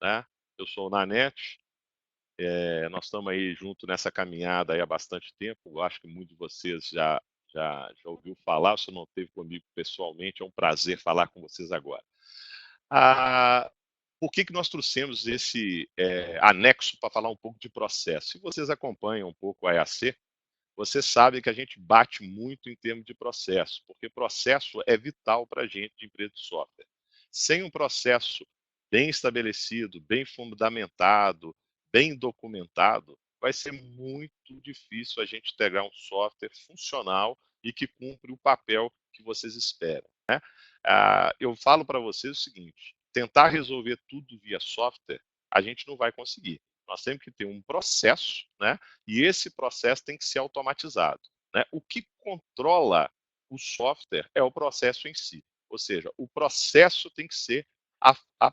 né? Eu sou o Nanete, nós estamos aí junto nessa caminhada aí há bastante tempo. Eu acho que muitos de vocês já ouviu falar, se não teve comigo pessoalmente, é um prazer falar com vocês agora. Ah, por que nós trouxemos esse anexo para falar um pouco de processo? Se vocês acompanham um pouco a EAC, você sabe que a gente bate muito em termos de processo, porque processo é vital para a gente de empresa de software. Sem um processo bem estabelecido, bem fundamentado, bem documentado, vai ser muito difícil a gente integrar um software funcional e que cumpre o papel que vocês esperam, né? Eu falo para vocês o seguinte: tentar resolver tudo via software, a gente não vai conseguir. Nós temos que ter um processo, né? E esse processo tem que ser automatizado, né? O que controla o software é o processo em si. Ou seja, o processo tem que ser a, a,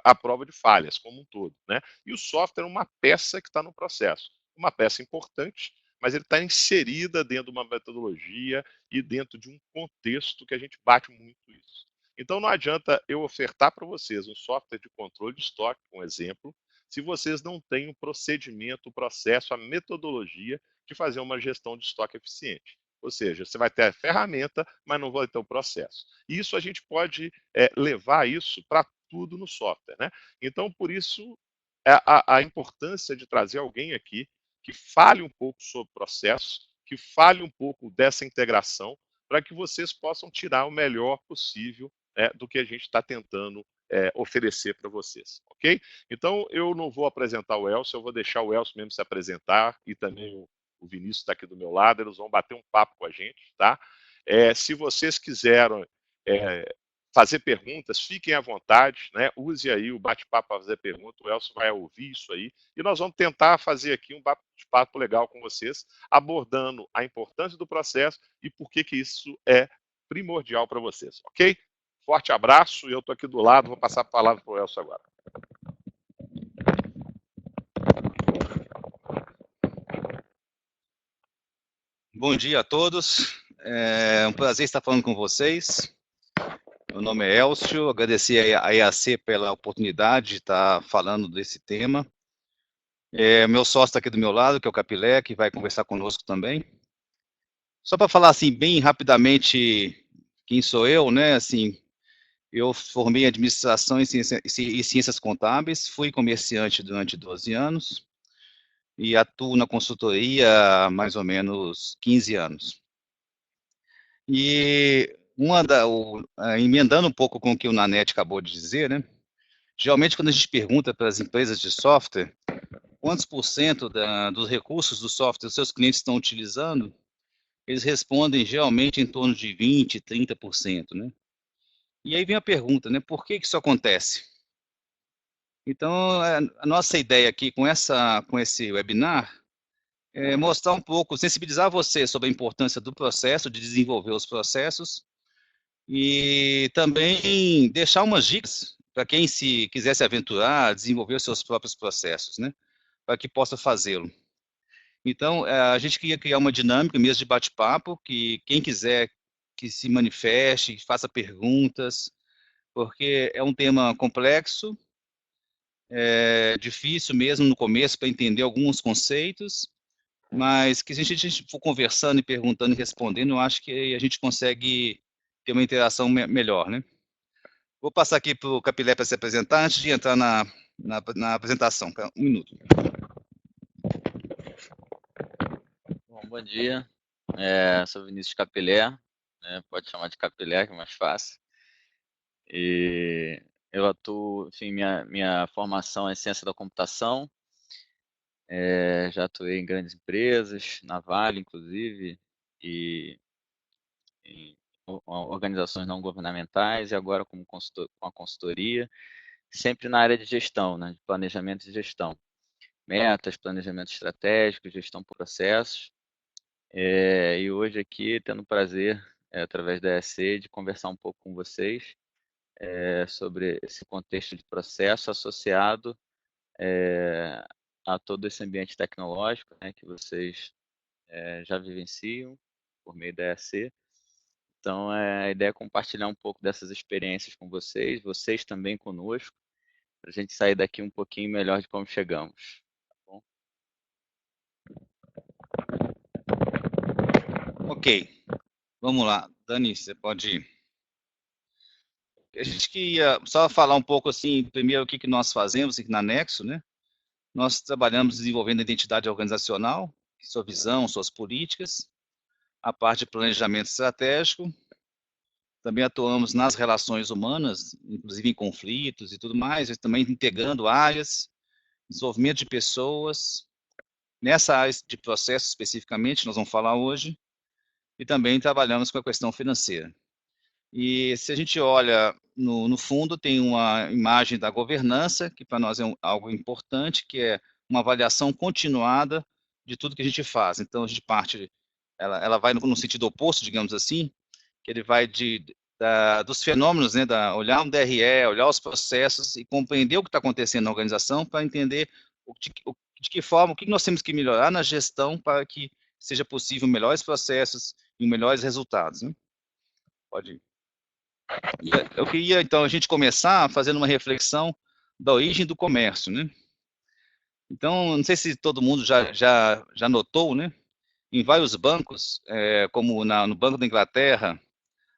a prova de falhas como um todo, né? E o software é uma peça que está no processo. Uma peça importante, mas ele está inserida dentro de uma metodologia e dentro de um contexto que a gente bate muito isso. Então não adianta eu ofertar para vocês um software de controle de estoque, um exemplo, se vocês não têm o procedimento, o processo, a metodologia de fazer uma gestão de estoque eficiente. Ou seja, você vai ter a ferramenta, mas não vai ter o processo. E isso a gente pode levar isso para tudo no software, né? Então, por isso, a importância de trazer alguém aqui que fale um pouco sobre o processo, que fale um pouco dessa integração, para que vocês possam tirar o melhor possível do que a gente está tentando oferecer para vocês, ok? Então, eu não vou apresentar o Elcio, eu vou deixar o Elcio mesmo se apresentar e também o Vinícius está aqui do meu lado, eles vão bater um papo com a gente, tá? Se vocês quiserem fazer perguntas, fiquem à vontade, né? Use aí o bate-papo para fazer pergunta, o Elcio vai ouvir isso aí, e nós vamos tentar fazer aqui um bate-papo legal com vocês, abordando a importância do processo e por que isso é primordial para vocês, ok? Forte abraço, e eu estou aqui do lado, vou passar a palavra para o Elcio agora. Bom dia a todos, é um prazer estar falando com vocês. Meu nome é Elcio, agradecer a EAC pela oportunidade de estar falando desse tema. Meu sócio está aqui do meu lado, que é o Capilé, que vai conversar conosco também. Só para falar assim, bem rapidamente, quem sou eu, né? Assim, eu formei em administração e ciências contábeis, fui comerciante durante 12 anos e atuo na consultoria há mais ou menos 15 anos. E emendando um pouco com o que o Nanete acabou de dizer, né? Geralmente, quando a gente pergunta para as empresas de software quantos por cento dos recursos do software os seus clientes estão utilizando, eles respondem geralmente em torno de 20%, 30%, né? E aí vem a pergunta, né? Por que isso acontece? Então, a nossa ideia aqui com esse webinar é mostrar um pouco, sensibilizar você sobre a importância do processo, de desenvolver os processos, e também deixar umas dicas para quem se quiser se aventurar, desenvolver os seus próprios processos, né? Para que possa fazê-lo. Então, a gente queria criar uma dinâmica mesmo de bate-papo, que quem quiser que se manifeste, faça perguntas, porque é um tema complexo, difícil mesmo no começo para entender alguns conceitos, mas que se a gente for conversando e perguntando e respondendo, eu acho que a gente consegue ter uma interação melhor, né? Vou passar aqui para o Capilé para se apresentar antes de entrar na apresentação. Um minuto. Bom dia, sou Vinícius Capilé, né, pode chamar de Capilé, que é mais fácil. E eu atuo, enfim, minha formação é ciência da computação, já atuei em grandes empresas, na Vale, inclusive, e em organizações não governamentais, e agora com a consultoria, sempre na área de gestão, né, de planejamento e gestão. Metas, planejamento estratégico, gestão por processos. E hoje aqui, tendo o prazer, através da EAC, de conversar um pouco com vocês sobre esse contexto de processo associado a todo esse ambiente tecnológico, né, que vocês já vivenciam por meio da EAC. Então, a ideia é compartilhar um pouco dessas experiências com vocês também conosco, a gente sair daqui um pouquinho melhor de como chegamos. Tá bom? Ok, vamos lá. Dani, você pode ir. A gente queria só falar um pouco assim, primeiro o que nós fazemos aqui na Nexo, né? Nós trabalhamos desenvolvendo a identidade organizacional, sua visão, suas políticas, a parte de planejamento estratégico, também atuamos nas relações humanas, inclusive em conflitos e tudo mais, e também integrando áreas, desenvolvimento de pessoas, nessa área de processo especificamente, nós vamos falar hoje, e também trabalhamos com a questão financeira. E se a gente olha no fundo, tem uma imagem da governança, que para nós é algo importante, que é uma avaliação continuada de tudo que a gente faz. Então, a gente parte, ela vai no sentido oposto, digamos assim, que ele vai dos fenômenos, né, olhar um DRE, olhar os processos e compreender o que está acontecendo na organização para entender de que forma, o que nós temos que melhorar na gestão para que seja possível melhores processos e melhores resultados. Né? Pode ir. Eu queria, então, a gente começar fazendo uma reflexão da origem do comércio, né? Então, não sei se todo mundo já notou, né? Em vários bancos, como no Banco da Inglaterra,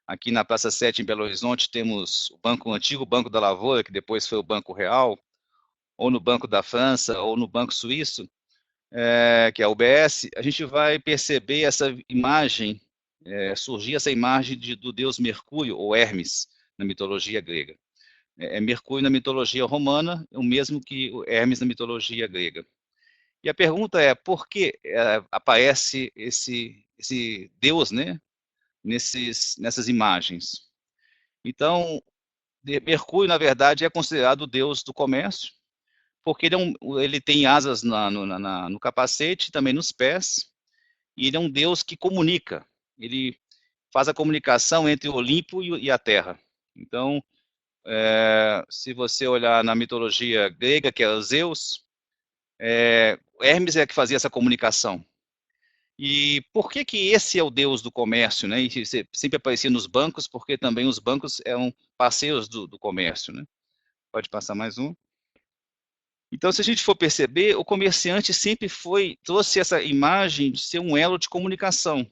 aqui na Praça 7, em Belo Horizonte, temos o antigo Banco da Lavoura, que depois foi o Banco Real, ou no Banco da França, ou no Banco Suíço, que é a UBS, a gente vai perceber essa imagem, surgir essa imagem do deus Mercúrio, ou Hermes, na mitologia grega. Mercúrio na mitologia romana, o mesmo que o Hermes na mitologia grega. E a pergunta é, por que aparece esse deus, né, nessas imagens? Então, Mercúrio, na verdade, é considerado o deus do comércio, porque ele tem asas no capacete, também nos pés, e ele é um deus que comunica, ele faz a comunicação entre o Olimpo e a Terra. Então, se você olhar na mitologia grega, que é o Zeus, Hermes é que fazia essa comunicação. E por que esse é o deus do comércio, né? E sempre aparecia nos bancos, porque também os bancos eram parceiros do comércio, né? Pode passar mais um. Então, se a gente for perceber, o comerciante sempre trouxe essa imagem de ser um elo de comunicação.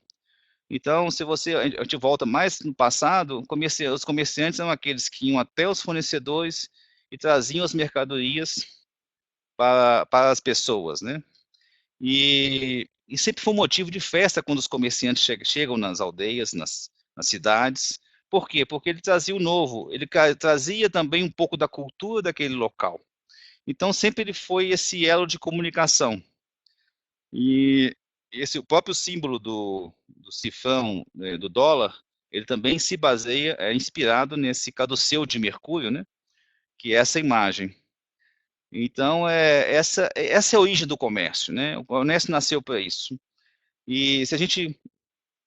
Então, se a gente volta mais no passado, os comerciantes eram aqueles que iam até os fornecedores e traziam as mercadorias para as pessoas, né? E sempre foi um motivo de festa quando os comerciantes chegam nas aldeias, nas cidades. Por quê? Porque ele trazia o novo, ele trazia também um pouco da cultura daquele local. Então, sempre ele foi esse elo de comunicação. E o próprio símbolo do cifrão, né, do dólar, ele também se baseia, inspirado nesse caduceu de Mercúrio, né? Que é essa imagem. Então, essa é a origem do comércio, né? O comércio nasceu para isso. E se a gente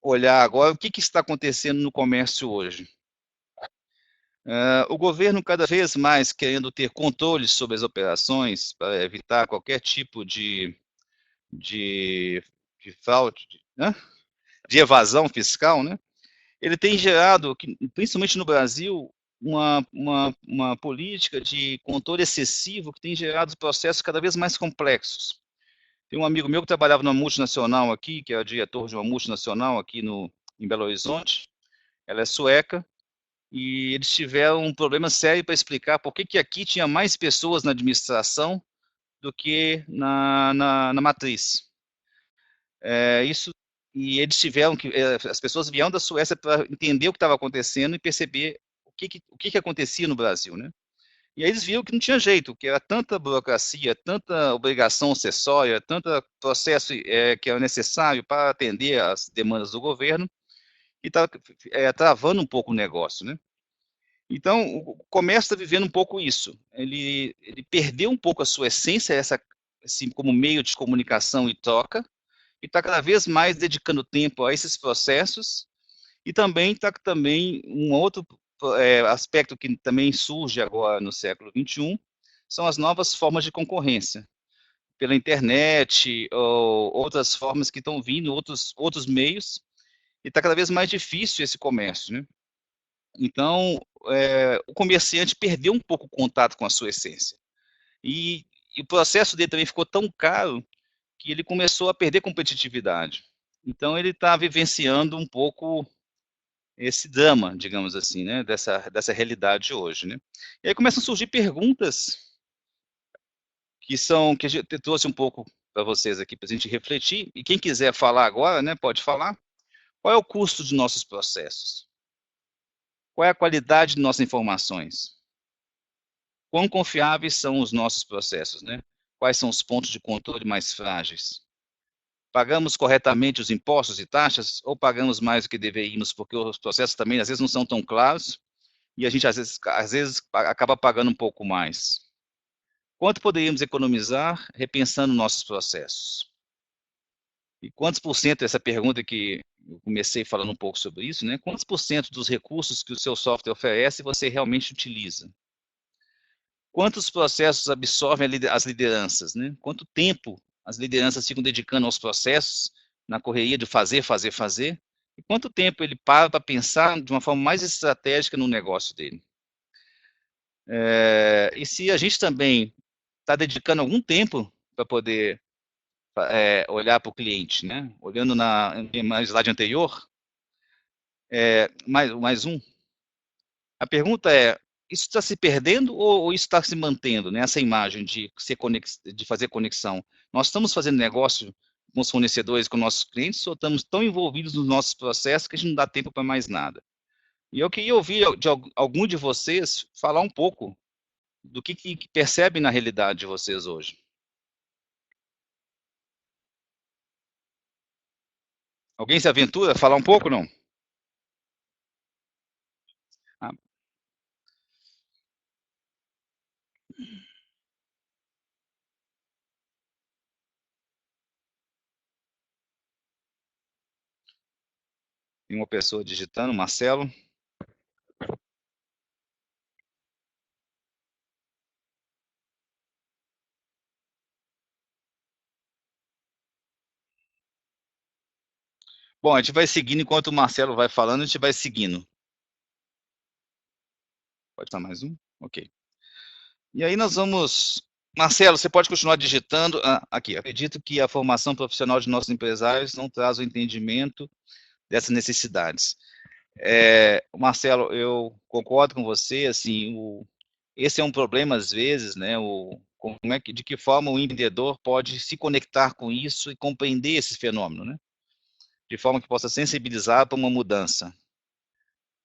olhar agora, o que está acontecendo no comércio hoje? O governo cada vez mais querendo ter controle sobre as operações para evitar qualquer tipo de fraude, né? De evasão fiscal, né? Ele tem gerado, principalmente no Brasil, uma política de controle excessivo que tem gerado processos cada vez mais complexos. Tem um amigo meu que trabalhava numa multinacional aqui, que é o diretor de uma multinacional aqui em Belo Horizonte. Ela é sueca, e eles tiveram um problema sério para explicar por que aqui tinha mais pessoas na administração do que na matriz. E eles tiveram que, as pessoas vieram da Suécia para entender o que estava acontecendo e perceber o que acontecia no Brasil, né? E aí eles viram que não tinha jeito, que era tanta burocracia, tanta obrigação acessória, tanto processo que era necessário para atender às demandas do governo, que estava travando um pouco o negócio, né? Então, o comércio está vivendo um pouco isso. Ele perdeu um pouco a sua essência, assim, como meio de comunicação e troca, e está cada vez mais dedicando tempo a esses processos, e também está um outro aspecto que também surge agora no século XXI, são as novas formas de concorrência, pela internet, ou outras formas que estão vindo, outros meios, e está cada vez mais difícil esse comércio, né? Então, o comerciante perdeu um pouco o contato com a sua essência. E o processo dele também ficou tão caro que ele começou a perder competitividade. Então, ele está vivenciando um pouco esse drama, digamos assim, né, dessa realidade hoje, né. E aí começam a surgir perguntas que a gente trouxe um pouco para vocês aqui, para a gente refletir, e quem quiser falar agora, né, pode falar. Qual é o custo de nossos processos? Qual é a qualidade de nossas informações? Quão confiáveis são os nossos processos, né? Quais são os pontos de controle mais frágeis? Pagamos corretamente os impostos e taxas ou pagamos mais do que deveríamos, porque os processos também às vezes não são tão claros e a gente às vezes acaba pagando um pouco mais. Quanto poderíamos economizar repensando nossos processos? E quantos por cento, essa pergunta que eu comecei falando um pouco sobre isso, né? Quantos por cento dos recursos que o seu software oferece você realmente utiliza? Quantos processos absorvem as lideranças, né? Quanto tempo as lideranças ficam dedicando aos processos, na correria de fazer, fazer, fazer? E quanto tempo ele para pensar de uma forma mais estratégica no negócio dele? E se a gente também está dedicando algum tempo para poder olhar para o cliente, né? Olhando na slide anterior, mais um. A pergunta é: isso está se perdendo ou isso está se mantendo, né? Essa imagem de fazer conexão. Nós estamos fazendo negócio com os fornecedores, com nossos clientes, ou estamos tão envolvidos nos nossos processos que a gente não dá tempo para mais nada? E eu queria ouvir de algum de vocês falar um pouco do que percebem na realidade de vocês hoje. Alguém se aventura a falar um pouco, não? Ah, tem uma pessoa digitando, Marcelo. Bom, a gente vai seguindo enquanto o Marcelo vai falando, a gente vai seguindo. Pode estar mais um? Ok. E aí nós vamos... Marcelo, você pode continuar digitando. Aqui, acredito que a formação profissional de nossos empresários não traz o entendimento dessas necessidades. Marcelo, eu concordo com você, assim, esse é um problema às vezes, né, de que forma o empreendedor pode se conectar com isso e compreender esse fenômeno, né, de forma que possa sensibilizar para uma mudança.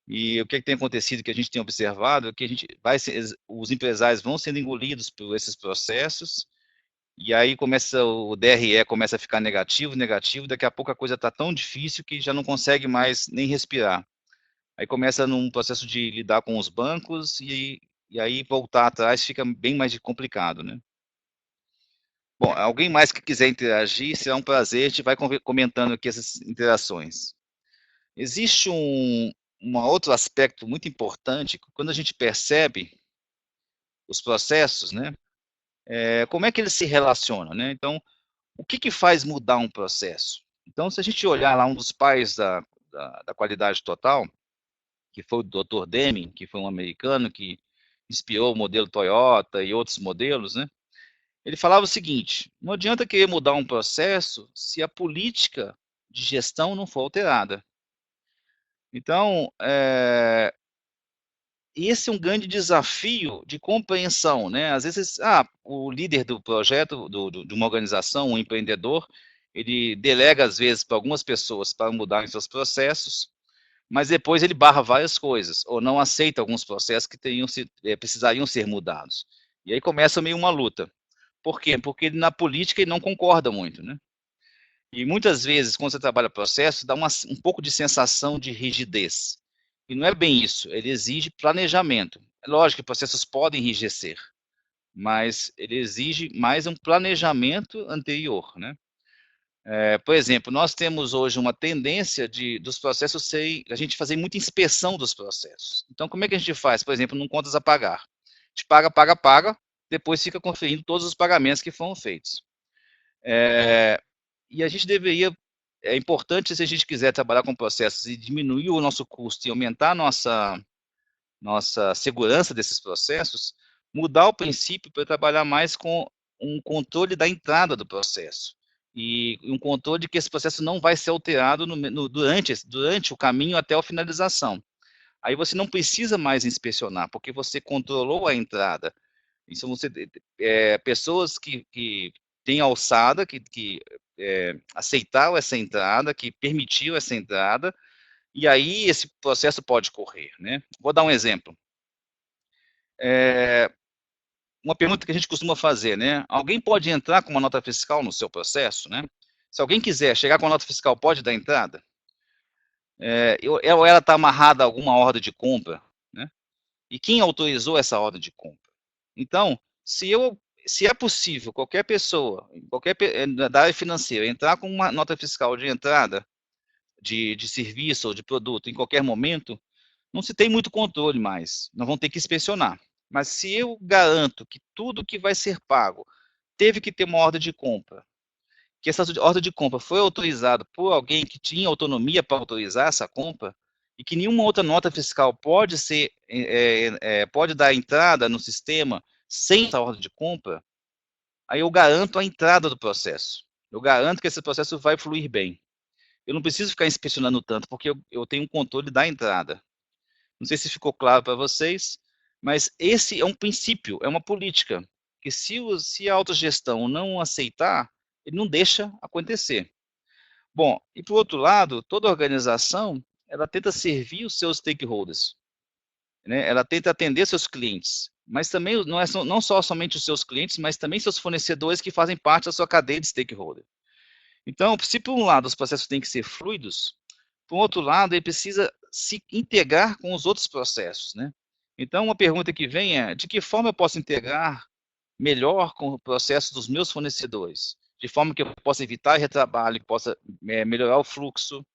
E o que tem acontecido, que a gente tem observado, é que os empresários vão sendo engolidos por esses processos, e aí o DRE começa a ficar negativo, daqui a pouco a coisa está tão difícil que já não consegue mais nem respirar. Aí começa num processo de lidar com os bancos, e aí voltar atrás fica bem mais complicado, né? Bom, alguém mais que quiser interagir, será um prazer, a gente vai comentando aqui essas interações. Existe um outro aspecto muito importante, quando a gente percebe os processos, né? Como é que eles se relacionam, né? Então, o que faz mudar um processo? Então, se a gente olhar lá um dos pais da qualidade total, que foi o Dr. Deming, que foi um americano que inspirou o modelo Toyota e outros modelos, né? Ele falava o seguinte: não adianta querer mudar um processo se a política de gestão não for alterada. Então, esse é um grande desafio de compreensão, né? Às vezes, o líder do projeto, de uma organização, um empreendedor, ele delega às vezes para algumas pessoas para mudarem seus processos, mas depois ele barra várias coisas, ou não aceita alguns processos que precisariam ser mudados. E aí começa meio uma luta. Por quê? Porque na política ele não concorda muito, né? E muitas vezes, quando você trabalha processo, dá um pouco de sensação de rigidez. E não é bem isso, ele exige planejamento. É lógico que processos podem enrijecer, mas ele exige mais um planejamento anterior, né? Por exemplo, nós temos hoje uma tendência dos processos a gente fazer muita inspeção dos processos. Então, como é que a gente faz? Por exemplo, num contas a pagar. A gente paga, paga, paga, depois fica conferindo todos os pagamentos que foram feitos. E a gente é importante, se a gente quiser trabalhar com processos e diminuir o nosso custo e aumentar a nossa nossa segurança desses processos, mudar o princípio para trabalhar mais com um controle da entrada do processo e um controle de que esse processo não vai ser alterado durante o caminho até a finalização. Aí você não precisa mais inspecionar, porque você controlou a entrada. Isso você pessoas que têm alçada, que aceitaram essa entrada, que permitiu essa entrada, e aí esse processo pode correr, né? Vou dar um exemplo. Uma pergunta que a gente costuma fazer, né? Alguém pode entrar com uma nota fiscal no seu processo, né? Se alguém quiser chegar com uma nota fiscal, pode dar entrada? Ou ela está amarrada a alguma ordem de compra, né? E quem autorizou essa ordem de compra? Então, se é possível qualquer pessoa, da área financeira, entrar com uma nota fiscal de entrada de serviço ou de produto em qualquer momento, não se tem muito controle mais, não vão ter que inspecionar. Mas se eu garanto que tudo que vai ser pago teve que ter uma ordem de compra, que essa ordem de compra foi autorizada por alguém que tinha autonomia para autorizar essa compra, e que nenhuma outra nota fiscal pode dar entrada no sistema sem essa ordem de compra, aí eu garanto a entrada do processo. Eu garanto que esse processo vai fluir bem. Eu não preciso ficar inspecionando tanto, porque eu tenho um controle da entrada. Não sei se ficou claro para vocês, mas esse é um princípio, é uma política, que se a autogestão não aceitar, ele não deixa acontecer. Bom, e por outro lado, toda organização, ela tenta servir os seus stakeholders, né? Ela tenta atender seus clientes, mas também não só somente os seus clientes, mas também seus fornecedores que fazem parte da sua cadeia de stakeholder. Então, se por um lado os processos têm que ser fluidos, por outro lado, ele precisa se integrar com os outros processos, né? Então, uma pergunta que vem é, de que forma eu posso integrar melhor com o processo dos meus fornecedores? De forma que eu possa evitar retrabalho, que possa melhorar o fluxo.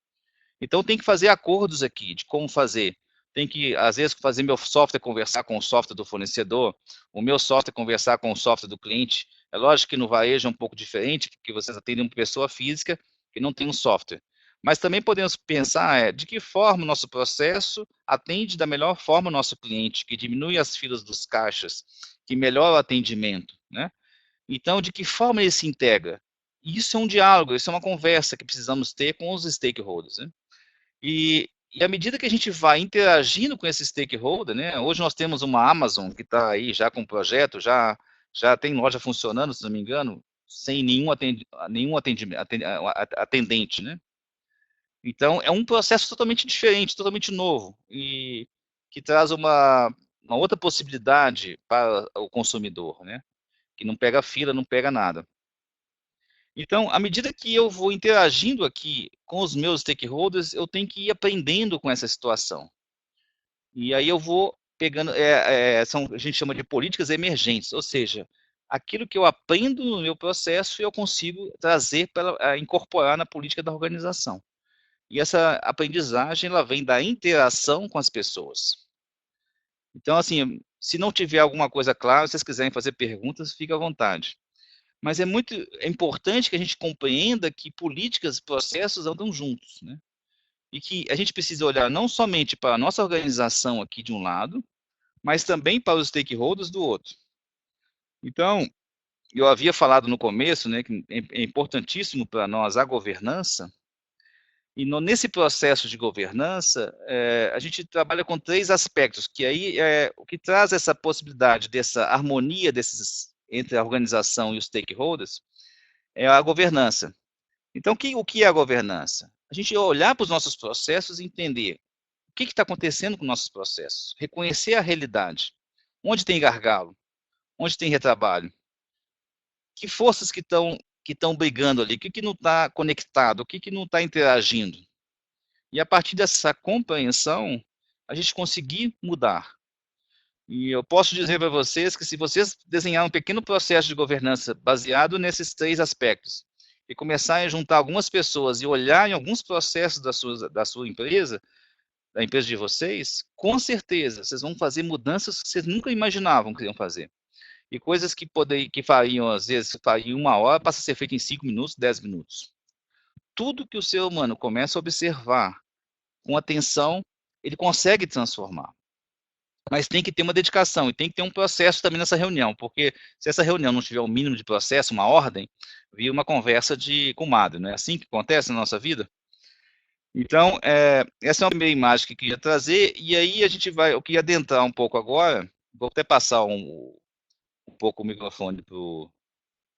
Então, tem que fazer acordos aqui de como fazer. Tem que, às vezes, fazer meu software conversar com o software do fornecedor, o meu software conversar com o software do cliente. É lógico que no varejo é um pouco diferente, porque vocês atendem uma pessoa física que não tem um software. Mas também podemos pensar de que forma o nosso processo atende da melhor forma o nosso cliente, que diminui as filas dos caixas, que melhora o atendimento, né? Então, de que forma ele se integra? Isso é um diálogo, isso é uma conversa que precisamos ter com os stakeholders, né? E à medida que a gente vai interagindo com esse stakeholder, né? Hoje nós temos uma Amazon que está aí já com um projeto, já tem loja funcionando, se não me engano, sem nenhum atendente, né? Então, é um processo totalmente diferente, totalmente novo, e que traz uma outra possibilidade para o consumidor, né? Que não pega fila, não pega nada. Então, à medida que eu vou interagindo aqui com os meus stakeholders, eu tenho que ir aprendendo com essa situação. E aí eu vou pegando, a gente chama de políticas emergentes, ou seja, aquilo que eu aprendo no meu processo eu consigo trazer para incorporar na política da organização. E essa aprendizagem, ela vem da interação com as pessoas. Então, assim, se não tiver alguma coisa clara, se vocês quiserem fazer perguntas, fique à vontade. Mas é importante que a gente compreenda que políticas e processos andam juntos, né? E que a gente precisa olhar não somente para a nossa organização aqui de um lado, mas também para os stakeholders do outro. Então, eu havia falado no começo, né, que é importantíssimo para nós a governança, e nesse processo de governança, a gente trabalha com 3 aspectos, que aí o que traz essa possibilidade dessa harmonia entre a organização e os stakeholders é a governança. Então, o que é a governança? A gente olhar para os nossos processos e entender o que está acontecendo com nossos processos, reconhecer a realidade, onde tem gargalo, onde tem retrabalho, que forças que estão brigando ali, o que não está conectado, o que não está interagindo. E a partir dessa compreensão, a gente conseguir mudar. E eu posso dizer para vocês que se vocês desenhar um pequeno processo de governança baseado nesses 3 aspectos, e começarem a juntar algumas pessoas e olhar em alguns processos da sua empresa, da empresa de vocês, com certeza, vocês vão fazer mudanças que vocês nunca imaginavam que iam fazer. E coisas que fariam, às vezes, fariam 1 hora, passa a ser feito em 5 minutos, 10 minutos. Tudo que o ser humano começa a observar com atenção, ele consegue transformar. mas tem que ter uma dedicação e tem que ter um processo também nessa reunião, porque se essa reunião não tiver um mínimo de processo, uma ordem, vira uma conversa de comadre, não é assim que acontece na nossa vida? Então, essa é uma primeira imagem que eu queria trazer, e aí eu queria adentrar um pouco agora, vou até passar um pouco o microfone para o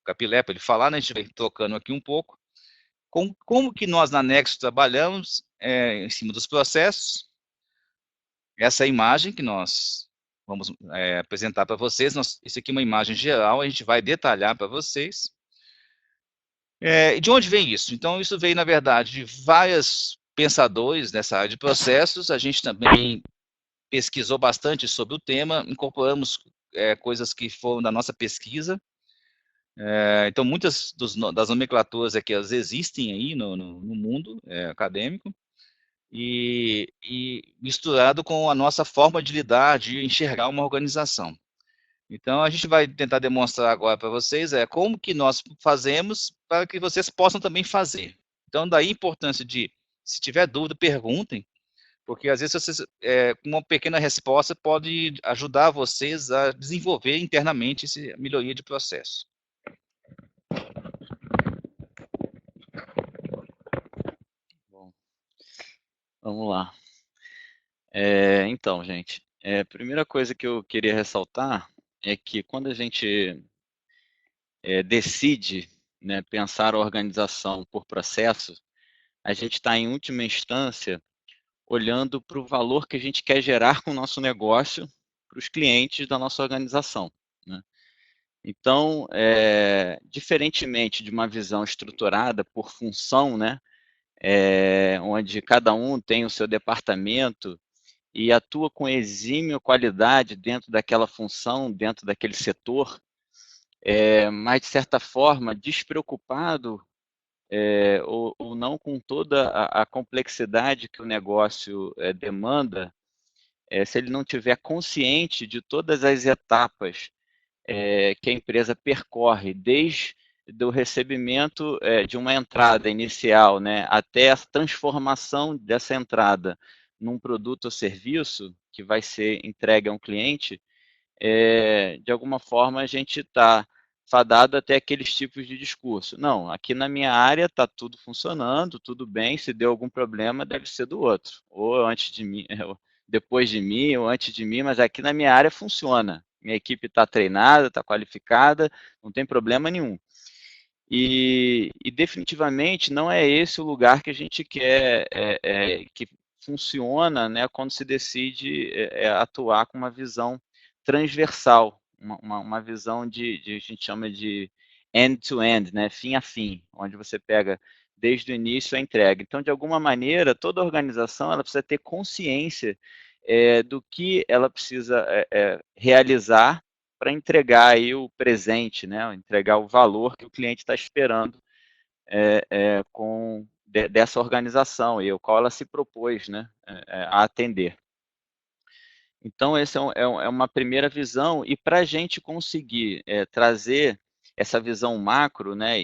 Capilé, para ele falar, né, a gente vai trocando aqui um pouco, como que nós na Nexo trabalhamos em cima dos processos. Essa é a imagem que nós vamos apresentar para vocês. Isso aqui é uma imagem geral, a gente vai detalhar para vocês. E de onde vem isso? Então, isso veio, na verdade, de vários pensadores nessa área de processos. A gente também pesquisou bastante sobre o tema, incorporamos coisas que foram da nossa pesquisa. Então, muitas das nomenclaturas aqui elas existem aí no mundo acadêmico. E misturado com a nossa forma de lidar, de enxergar uma organização. Então, a gente vai tentar demonstrar agora para vocês como que nós fazemos para que vocês possam também fazer. Então, daí a importância de, se tiver dúvida, perguntem, porque às vezes vocês, com uma pequena resposta pode ajudar vocês a desenvolver internamente essa melhoria de processo. Bom, vamos lá. Então, gente, a primeira coisa que eu queria ressaltar é que quando a gente decide, né, pensar a organização por processo, a gente está, em última instância, olhando para o valor que a gente quer gerar com o nosso negócio para os clientes da nossa organização, né? Então, diferentemente de uma visão estruturada por função, né, onde cada um tem o seu departamento e atua com exímia qualidade dentro daquela função, dentro daquele setor, mas de certa forma despreocupado ou não com toda a complexidade que o negócio demanda, se ele não tiver consciente de todas as etapas que a empresa percorre, desde do recebimento de uma entrada inicial, né, até a transformação dessa entrada num produto ou serviço que vai ser entregue a um cliente, de alguma forma a gente está fadado até aqueles tipos de discurso. Não, aqui na minha área está tudo funcionando, tudo bem, se deu algum problema deve ser do outro, ou antes de mim, depois de mim, ou antes de mim, mas aqui na minha área funciona. Minha equipe está treinada, está qualificada, não tem problema nenhum. E definitivamente não é esse o lugar que a gente quer que funciona, né, quando se decide atuar com uma visão transversal, uma visão a gente chama de end-to-end, né, fim a fim, onde você pega desde o início a entrega. Então, de alguma maneira, toda organização ela precisa ter consciência do que ela precisa realizar para entregar aí o presente, né, entregar o valor que o cliente está esperando dessa organização e o qual ela se propôs, né, a atender. Então, essa é uma primeira visão, e para a gente conseguir trazer essa visão macro, né,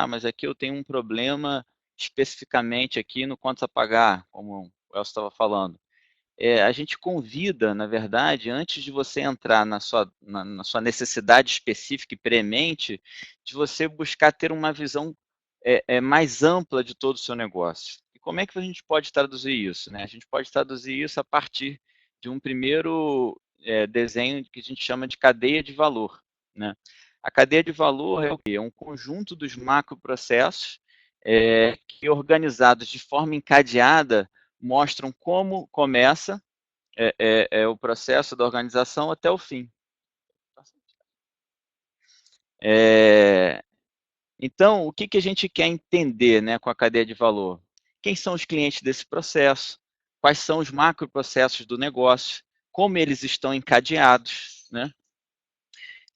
mas aqui eu tenho um problema especificamente aqui no quanto a pagar, como o Elcio estava falando. A gente convida, na verdade, antes de você entrar na sua necessidade específica e premente, de você buscar ter uma visão mais ampla de todo o seu negócio. E como é que a gente pode traduzir isso, né? A gente pode traduzir isso a partir de um primeiro desenho que a gente chama de cadeia de valor, né? A cadeia de valor é o quê? É um conjunto dos macroprocessos que, organizados de forma encadeada, mostram como começa o processo da organização até o fim. Então, o que a gente quer entender, né, com a cadeia de valor? Quem são os clientes desse processo? Quais são os macroprocessos do negócio? Como eles estão encadeados, né?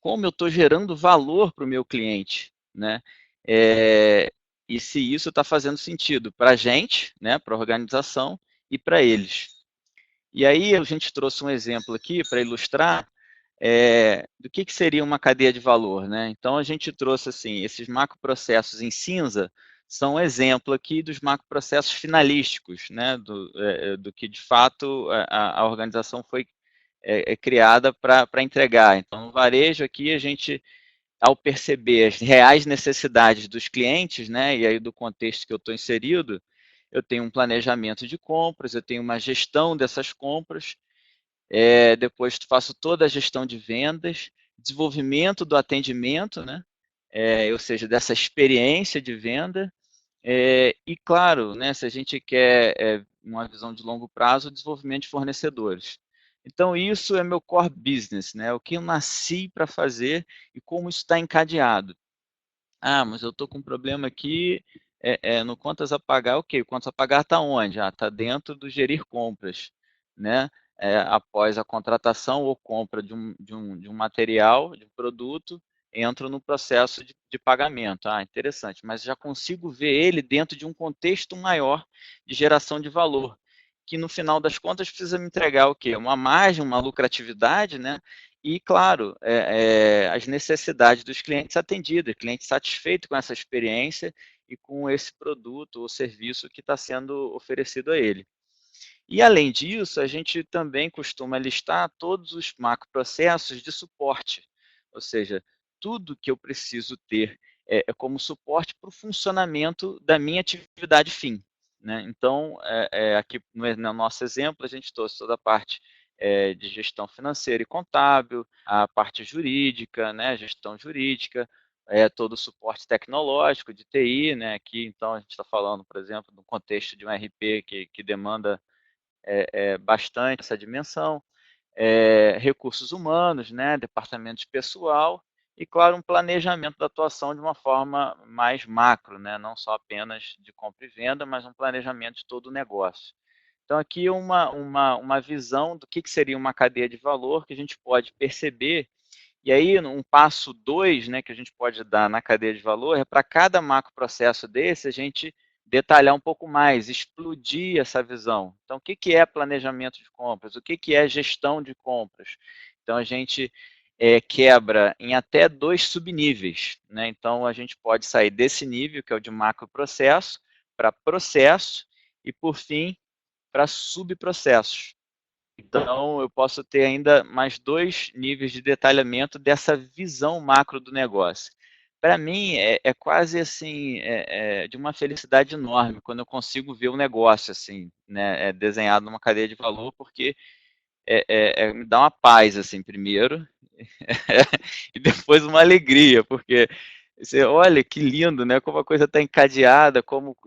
Como eu estou gerando valor para o meu cliente, né? E se isso está fazendo sentido para a gente, né, para a organização e para eles. E aí a gente trouxe um exemplo aqui para ilustrar do que seria uma cadeia de valor, né? Então a gente trouxe assim, esses macroprocessos em cinza são um exemplo aqui dos macroprocessos finalísticos, né? Do que de fato a organização foi criada para entregar. Então, no varejo aqui, a gente, ao perceber as reais necessidades dos clientes, né, e aí do contexto que eu estou inserido, eu tenho um planejamento de compras, eu tenho uma gestão dessas compras, depois faço toda a gestão de vendas, desenvolvimento do atendimento, né, ou seja, dessa experiência de venda, e claro, né, se a gente quer uma visão de longo prazo, desenvolvimento de fornecedores. Então, isso é meu core business, né? O que eu nasci para fazer e como isso está encadeado. Ah, mas eu estou com um problema aqui no contas a pagar, ok, o contas a pagar está onde? Ah, está dentro do gerir compras, né? Após a contratação ou compra de um material, de um produto, entro no processo de pagamento. Ah, interessante, mas já consigo ver ele dentro de um contexto maior de geração de valor, que no final das contas precisa me entregar o quê? Uma margem, uma lucratividade, né? E, claro, as necessidades dos clientes atendidas, cliente satisfeito com essa experiência e com esse produto ou serviço que está sendo oferecido a ele. E, além disso, a gente também costuma listar todos os macroprocessos de suporte, ou seja, tudo que eu preciso ter como suporte para o funcionamento da minha atividade fim. Né? Então, aqui no nosso exemplo, a gente trouxe toda a parte de gestão financeira e contábil, a parte jurídica, né, gestão jurídica, todo o suporte tecnológico de TI, né, aqui então a gente está falando, por exemplo, no contexto de um RP que demanda bastante essa dimensão, recursos humanos, né, departamento de pessoal e, claro, um planejamento da atuação de uma forma mais macro, né, não só apenas de compra e venda, mas um planejamento de todo o negócio. Então, aqui uma visão do que seria uma cadeia de valor que a gente pode perceber. E aí, um passo 2, né, que a gente pode dar na cadeia de valor é para cada macroprocesso desse, a gente detalhar um pouco mais, explodir essa visão. Então, o que é planejamento de compras? O que é gestão de compras? Então, a gente quebra em até 2 subníveis. Né? Então, a gente pode sair desse nível, que é o de macroprocesso, para processo e, por fim, para subprocessos. Então, eu posso ter ainda mais 2 níveis de detalhamento dessa visão macro do negócio. Para mim, quase assim, de uma felicidade enorme quando eu consigo ver o negócio assim, né, desenhado numa cadeia de valor, porque me dá uma paz, assim, primeiro, e depois uma alegria, porque você olha que lindo, né? Como a coisa está encadeada, como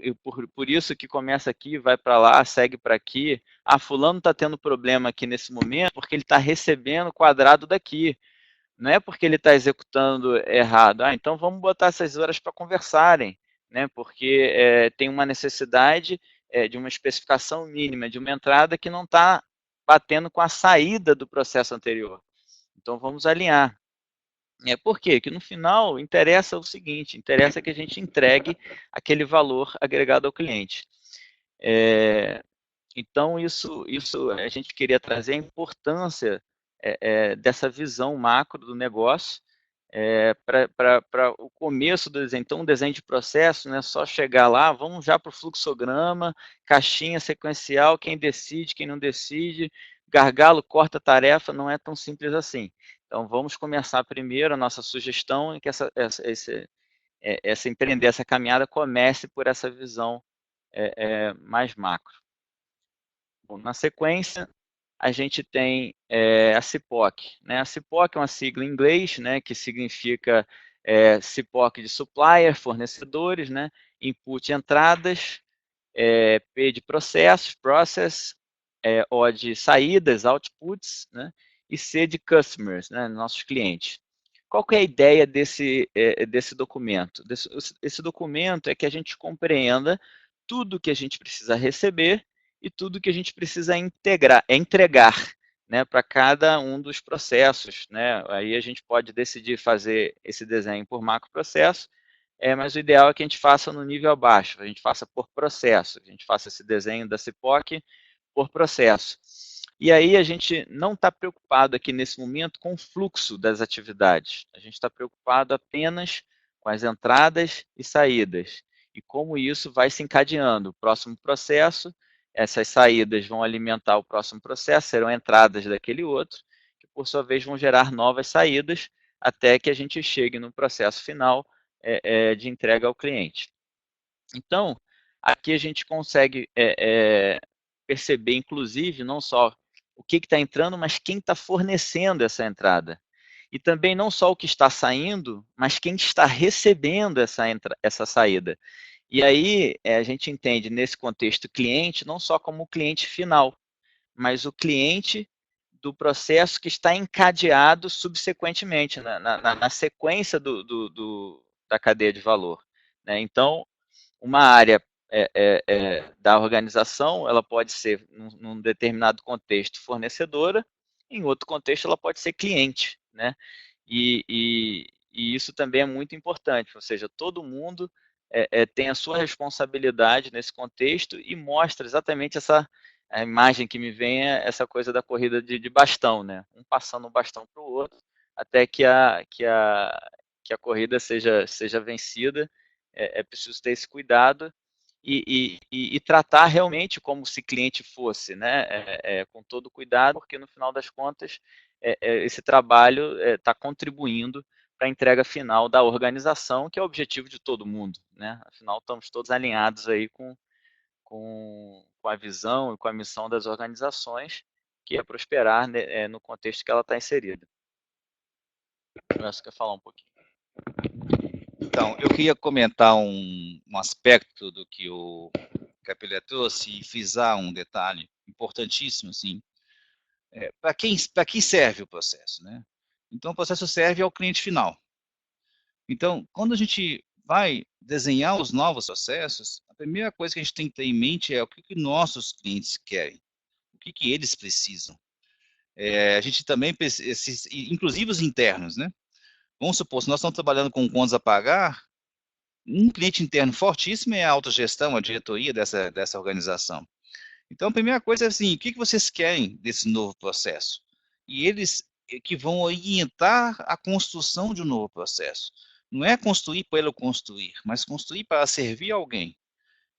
por isso que começa aqui, vai para lá, segue para aqui. Ah, fulano está tendo problema aqui nesse momento porque ele está recebendo o quadrado daqui. Não é porque ele está executando errado. Ah, então vamos botar essas horas para conversarem, né? Porque tem uma necessidade de uma especificação mínima de uma entrada que não está batendo com a saída do processo anterior. Então vamos alinhar. Por quê? Que no final interessa o seguinte, interessa que a gente entregue aquele valor agregado ao cliente. Então, isso a gente queria trazer a importância dessa visão macro do negócio para o começo do desenho. Então, um desenho de processo não é só chegar lá, vamos já para o fluxograma, caixinha sequencial, quem decide, quem não decide, gargalo, corta tarefa, não é tão simples assim. Então, vamos começar primeiro, a nossa sugestão é que empreender essa caminhada comece por essa visão mais macro. Bom, na sequência, a gente tem a CIPOC. Né? A CIPOC é uma sigla em inglês, né, que significa CIPOC de supplier, fornecedores, né, input entradas, P de processos, process, O de saídas, outputs, né, e C de customers, né, nossos clientes. Qual que é a ideia desse documento? Esse documento é que a gente compreenda tudo que a gente precisa receber e tudo que a gente precisa entregar, né, para cada um dos processos. Né? Aí a gente pode decidir fazer esse desenho por macroprocesso, mas o ideal é que a gente faça no nível abaixo, a gente faça por processo, a gente faça esse desenho da CIPOC por processo. E aí a gente não está preocupado aqui nesse momento com o fluxo das atividades, a gente está preocupado apenas com as entradas e saídas, e como isso vai se encadeando. O próximo processo essas saídas vão alimentar o próximo processo, serão entradas daquele outro, que por sua vez vão gerar novas saídas, até que a gente chegue no processo final de entrega ao cliente. Então, aqui a gente consegue perceber, inclusive, não só o que está entrando, mas quem está fornecendo essa entrada. E também não só o que está saindo, mas quem está recebendo essa saída. E aí a gente entende nesse contexto cliente não só como o cliente final, mas o cliente do processo que está encadeado subsequentemente, na sequência da cadeia de valor. Né? Então, uma área da organização, ela pode ser, num determinado contexto, fornecedora, em outro contexto, ela pode ser cliente. Né? E isso também é muito importante, ou seja, todo mundo tem a sua responsabilidade nesse contexto e mostra exatamente a imagem que me vem é essa coisa da corrida de bastão, né? Um passando um bastão para o outro, até que a corrida seja vencida. É preciso ter esse cuidado e tratar realmente como se cliente fosse, né? Com todo cuidado, porque no final das contas esse trabalho está contribuindo para a entrega final da organização, que é o objetivo de todo mundo, né? Afinal, estamos todos alinhados aí com a visão e com a missão das organizações, que é prosperar no contexto que ela está inserida. Você quer falar um pouquinho? Então, eu queria comentar um aspecto do que o Capilé trouxe e frisar um detalhe importantíssimo, assim, para que serve o processo, né? Então, o processo serve ao cliente final. Então, quando a gente vai desenhar os novos processos, a primeira coisa que a gente tem que ter em mente é o que nossos clientes querem, o que eles precisam. A gente também precisa, inclusive os internos, né? Vamos supor, se nós estamos trabalhando com contas a pagar, um cliente interno fortíssimo é a autogestão, a diretoria dessa organização. Então, a primeira coisa é assim, o que vocês querem desse novo processo? E eles que vão orientar a construção de um novo processo. Não é construir pelo construir, mas construir para servir alguém.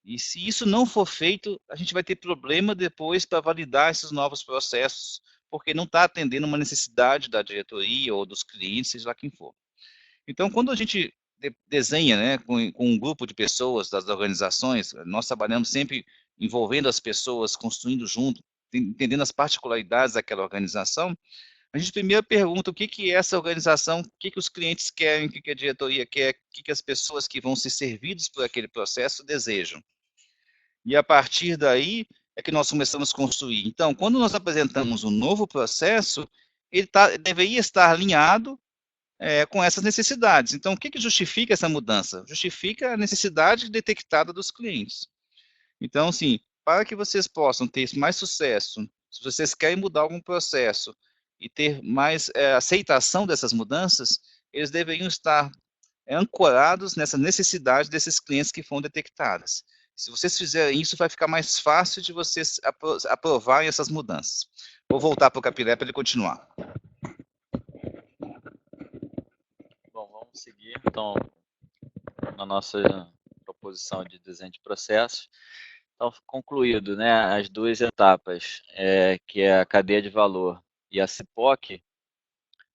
E se isso não for feito, a gente vai ter problema depois para validar esses novos processos, porque não está atendendo uma necessidade da diretoria ou dos clientes, seja lá quem for. Então, quando a gente desenha, né, com um grupo de pessoas das organizações, nós trabalhamos sempre envolvendo as pessoas, construindo junto, entendendo as particularidades daquela organização. A gente primeiro pergunta o que é essa organização, o que os clientes querem, o que a diretoria quer, o que as pessoas que vão ser servidas por aquele processo desejam. E a partir daí é que nós começamos a construir. Então, quando nós apresentamos um novo processo, ele deveria estar alinhado com essas necessidades. Então, o que justifica essa mudança? Justifica a necessidade detectada dos clientes. Então, assim, para que vocês possam ter mais sucesso, se vocês querem mudar algum processo e ter mais aceitação dessas mudanças, eles deveriam estar ancorados nessa necessidade desses clientes que foram detectadas. Se vocês fizerem isso, vai ficar mais fácil de vocês aprovarem essas mudanças. Vou voltar para o Capilé para ele continuar. Bom, vamos seguir, então, na nossa proposição de desenho de processos. Então, concluído, né, as duas etapas, que é a cadeia de valor e a CIPOC,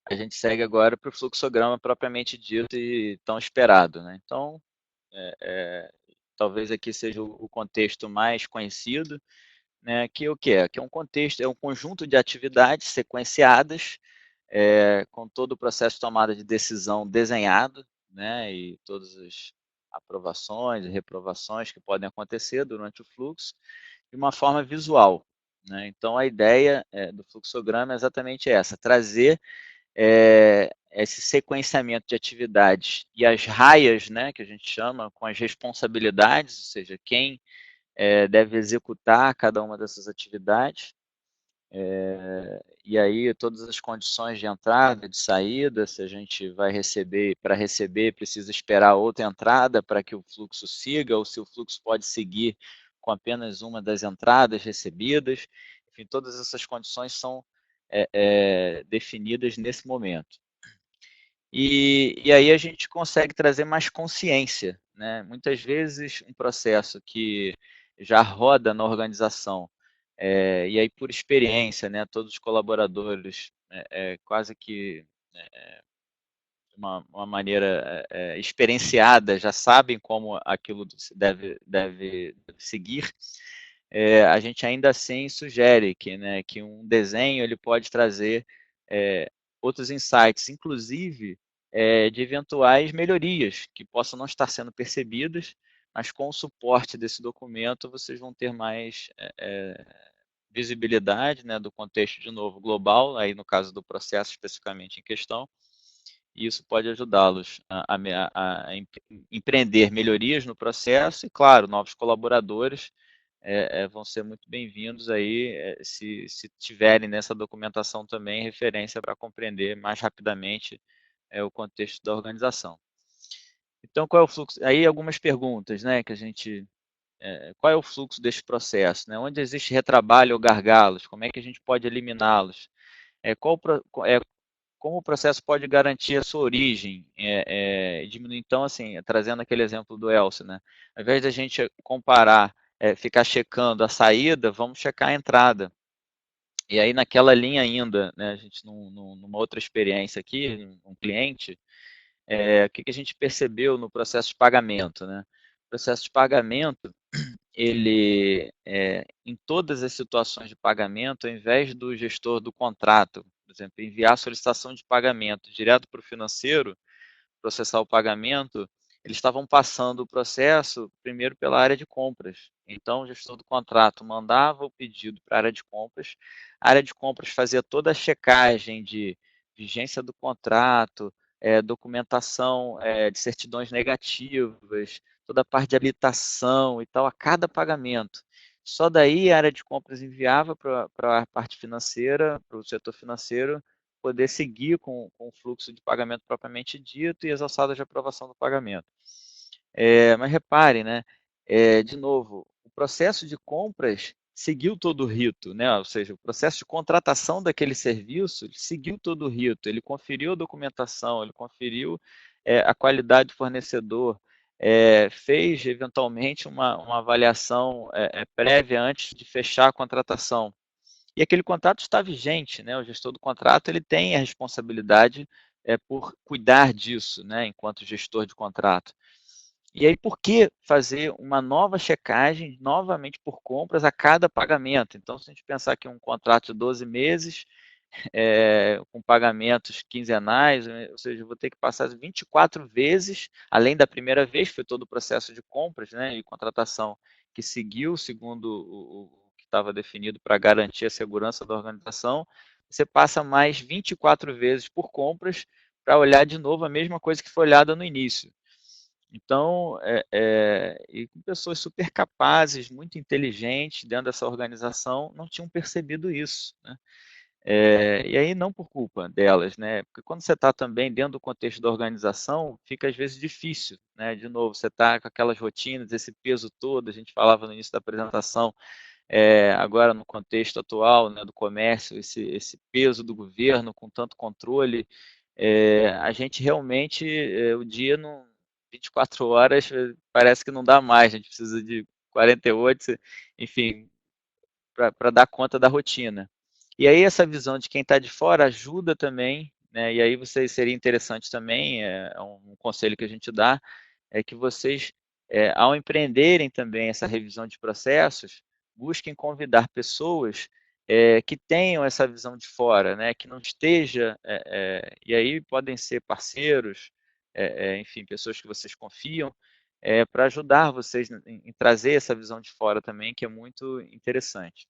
a gente segue agora para o fluxograma propriamente dito e tão esperado. Né? Então, talvez aqui seja o contexto mais conhecido, né, que o que é? Que é um contexto, é um conjunto de atividades sequenciadas, com todo o processo de tomada de decisão desenhado, né, e todas as aprovações e reprovações que podem acontecer durante o fluxo, de uma forma visual. Né? Então, a ideia do fluxograma é exatamente essa, trazer esse sequenciamento de atividades e as raias, né, que a gente chama, com as responsabilidades, ou seja, quem deve executar cada uma dessas atividades, e aí todas as condições de entrada, de saída, se a gente vai receber, para receber precisa esperar outra entrada para que o fluxo siga, ou se o fluxo pode seguir com apenas uma das entradas recebidas, enfim, todas essas condições são definidas nesse momento. E aí a gente consegue trazer mais consciência, né? Muitas vezes um processo que já roda na organização. E aí, por experiência, né, todos os colaboradores, quase que de uma maneira experienciada, já sabem como aquilo deve seguir. A gente ainda assim sugere que um desenho ele pode trazer outros insights, inclusive de eventuais melhorias que possam não estar sendo percebidas, mas com o suporte desse documento vocês vão ter mais visibilidade, né, do contexto, de novo, global, aí no caso do processo especificamente em questão, e isso pode ajudá-los a empreender melhorias no processo e, claro, novos colaboradores vão ser muito bem-vindos aí se tiverem nessa documentação também referência para compreender mais rapidamente o contexto da organização. Então, qual é o fluxo? Aí algumas perguntas, né, que a gente... qual é o fluxo deste processo? Né? Onde existe retrabalho ou gargalos? Como é que a gente pode eliminá-los? Como o processo pode garantir a sua origem? Diminuir, então, assim, trazendo aquele exemplo do Elcio, né? Ao invés de a gente comparar, ficar checando a saída, vamos checar a entrada. E aí, naquela linha ainda, né, a gente, numa outra experiência aqui, um cliente, o que a gente percebeu no processo de pagamento, né? O processo de pagamento, ele, em todas as situações de pagamento, ao invés do gestor do contrato, por exemplo, enviar a solicitação de pagamento direto para o financeiro, processar o pagamento, eles estavam passando o processo primeiro pela área de compras. Então, o gestor do contrato mandava o pedido para a área de compras, a área de compras fazia toda a checagem de vigência do contrato, documentação de certidões negativas, toda a parte de habilitação e tal, a cada pagamento. Só daí a área de compras enviava para a parte financeira, para o setor financeiro, poder seguir com o fluxo de pagamento propriamente dito e as alçadas de aprovação do pagamento. Mas repare, né, de novo, o processo de compras seguiu todo o rito, né? Ou seja, o processo de contratação daquele serviço seguiu todo o rito, ele conferiu a documentação, ele conferiu a qualidade do fornecedor, fez eventualmente uma avaliação prévia antes de fechar a contratação. E aquele contrato está vigente, né? O gestor do contrato ele tem a responsabilidade por cuidar disso, né? Enquanto gestor de contrato. E aí, por que fazer uma nova checagem, novamente por compras, a cada pagamento? Então, se a gente pensar que um contrato de 12 meses, com pagamentos quinzenais, ou seja, eu vou ter que passar 24 vezes, além da primeira vez, foi todo o processo de compras, né, e contratação que seguiu segundo o que estava definido para garantir a segurança da organização, você passa mais 24 vezes por compras para olhar de novo a mesma coisa que foi olhada no início. Então, e com pessoas super capazes, muito inteligentes dentro dessa organização, não tinham percebido isso, né? E aí não por culpa delas, né? Porque quando você está também dentro do contexto da organização, fica às vezes difícil, né? De novo, você está com aquelas rotinas, esse peso todo, a gente falava no início da apresentação, agora no contexto atual, né, do comércio, esse peso do governo com tanto controle, a gente realmente, o dia não, 24 horas parece que não dá mais, a gente precisa de 48, enfim, para dar conta da rotina. E aí essa visão de quem está de fora ajuda também, né? E aí vocês seria interessante também, um conselho que a gente dá, é que vocês, ao empreenderem também essa revisão de processos, busquem convidar pessoas que tenham essa visão de fora, né? Que não esteja, e aí podem ser parceiros, enfim, pessoas que vocês confiam, para ajudar vocês em trazer essa visão de fora também, que é muito interessante.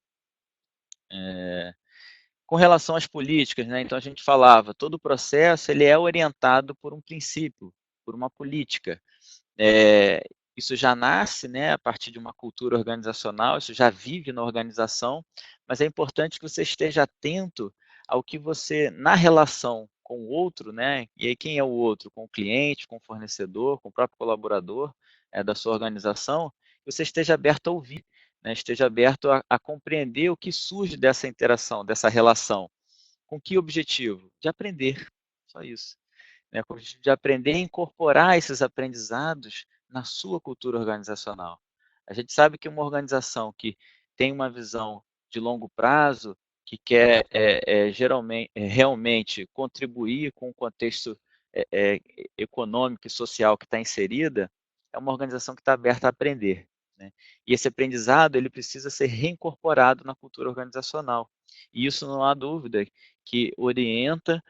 Com relação às políticas, né, então a gente falava, todo o processo ele é orientado por um princípio, por uma política. Isso já nasce, né, a partir de uma cultura organizacional, isso já vive na organização, mas é importante que você esteja atento ao que você, na relação com o outro, né, e aí quem é o outro? Com o cliente, com o fornecedor, com o próprio colaborador da sua organização, que você esteja aberto a ouvir, né, esteja aberto a compreender o que surge dessa interação, dessa relação. Com que objetivo? De aprender, só isso. Né, com o objetivo de aprender a incorporar esses aprendizados na sua cultura organizacional. A gente sabe que uma organização que tem uma visão de longo prazo, que quer geralmente, realmente contribuir com o contexto econômico e social que está inserida, é uma organização que está aberta a aprender, né? E esse aprendizado ele precisa ser reincorporado na cultura organizacional. E isso não há dúvida que orienta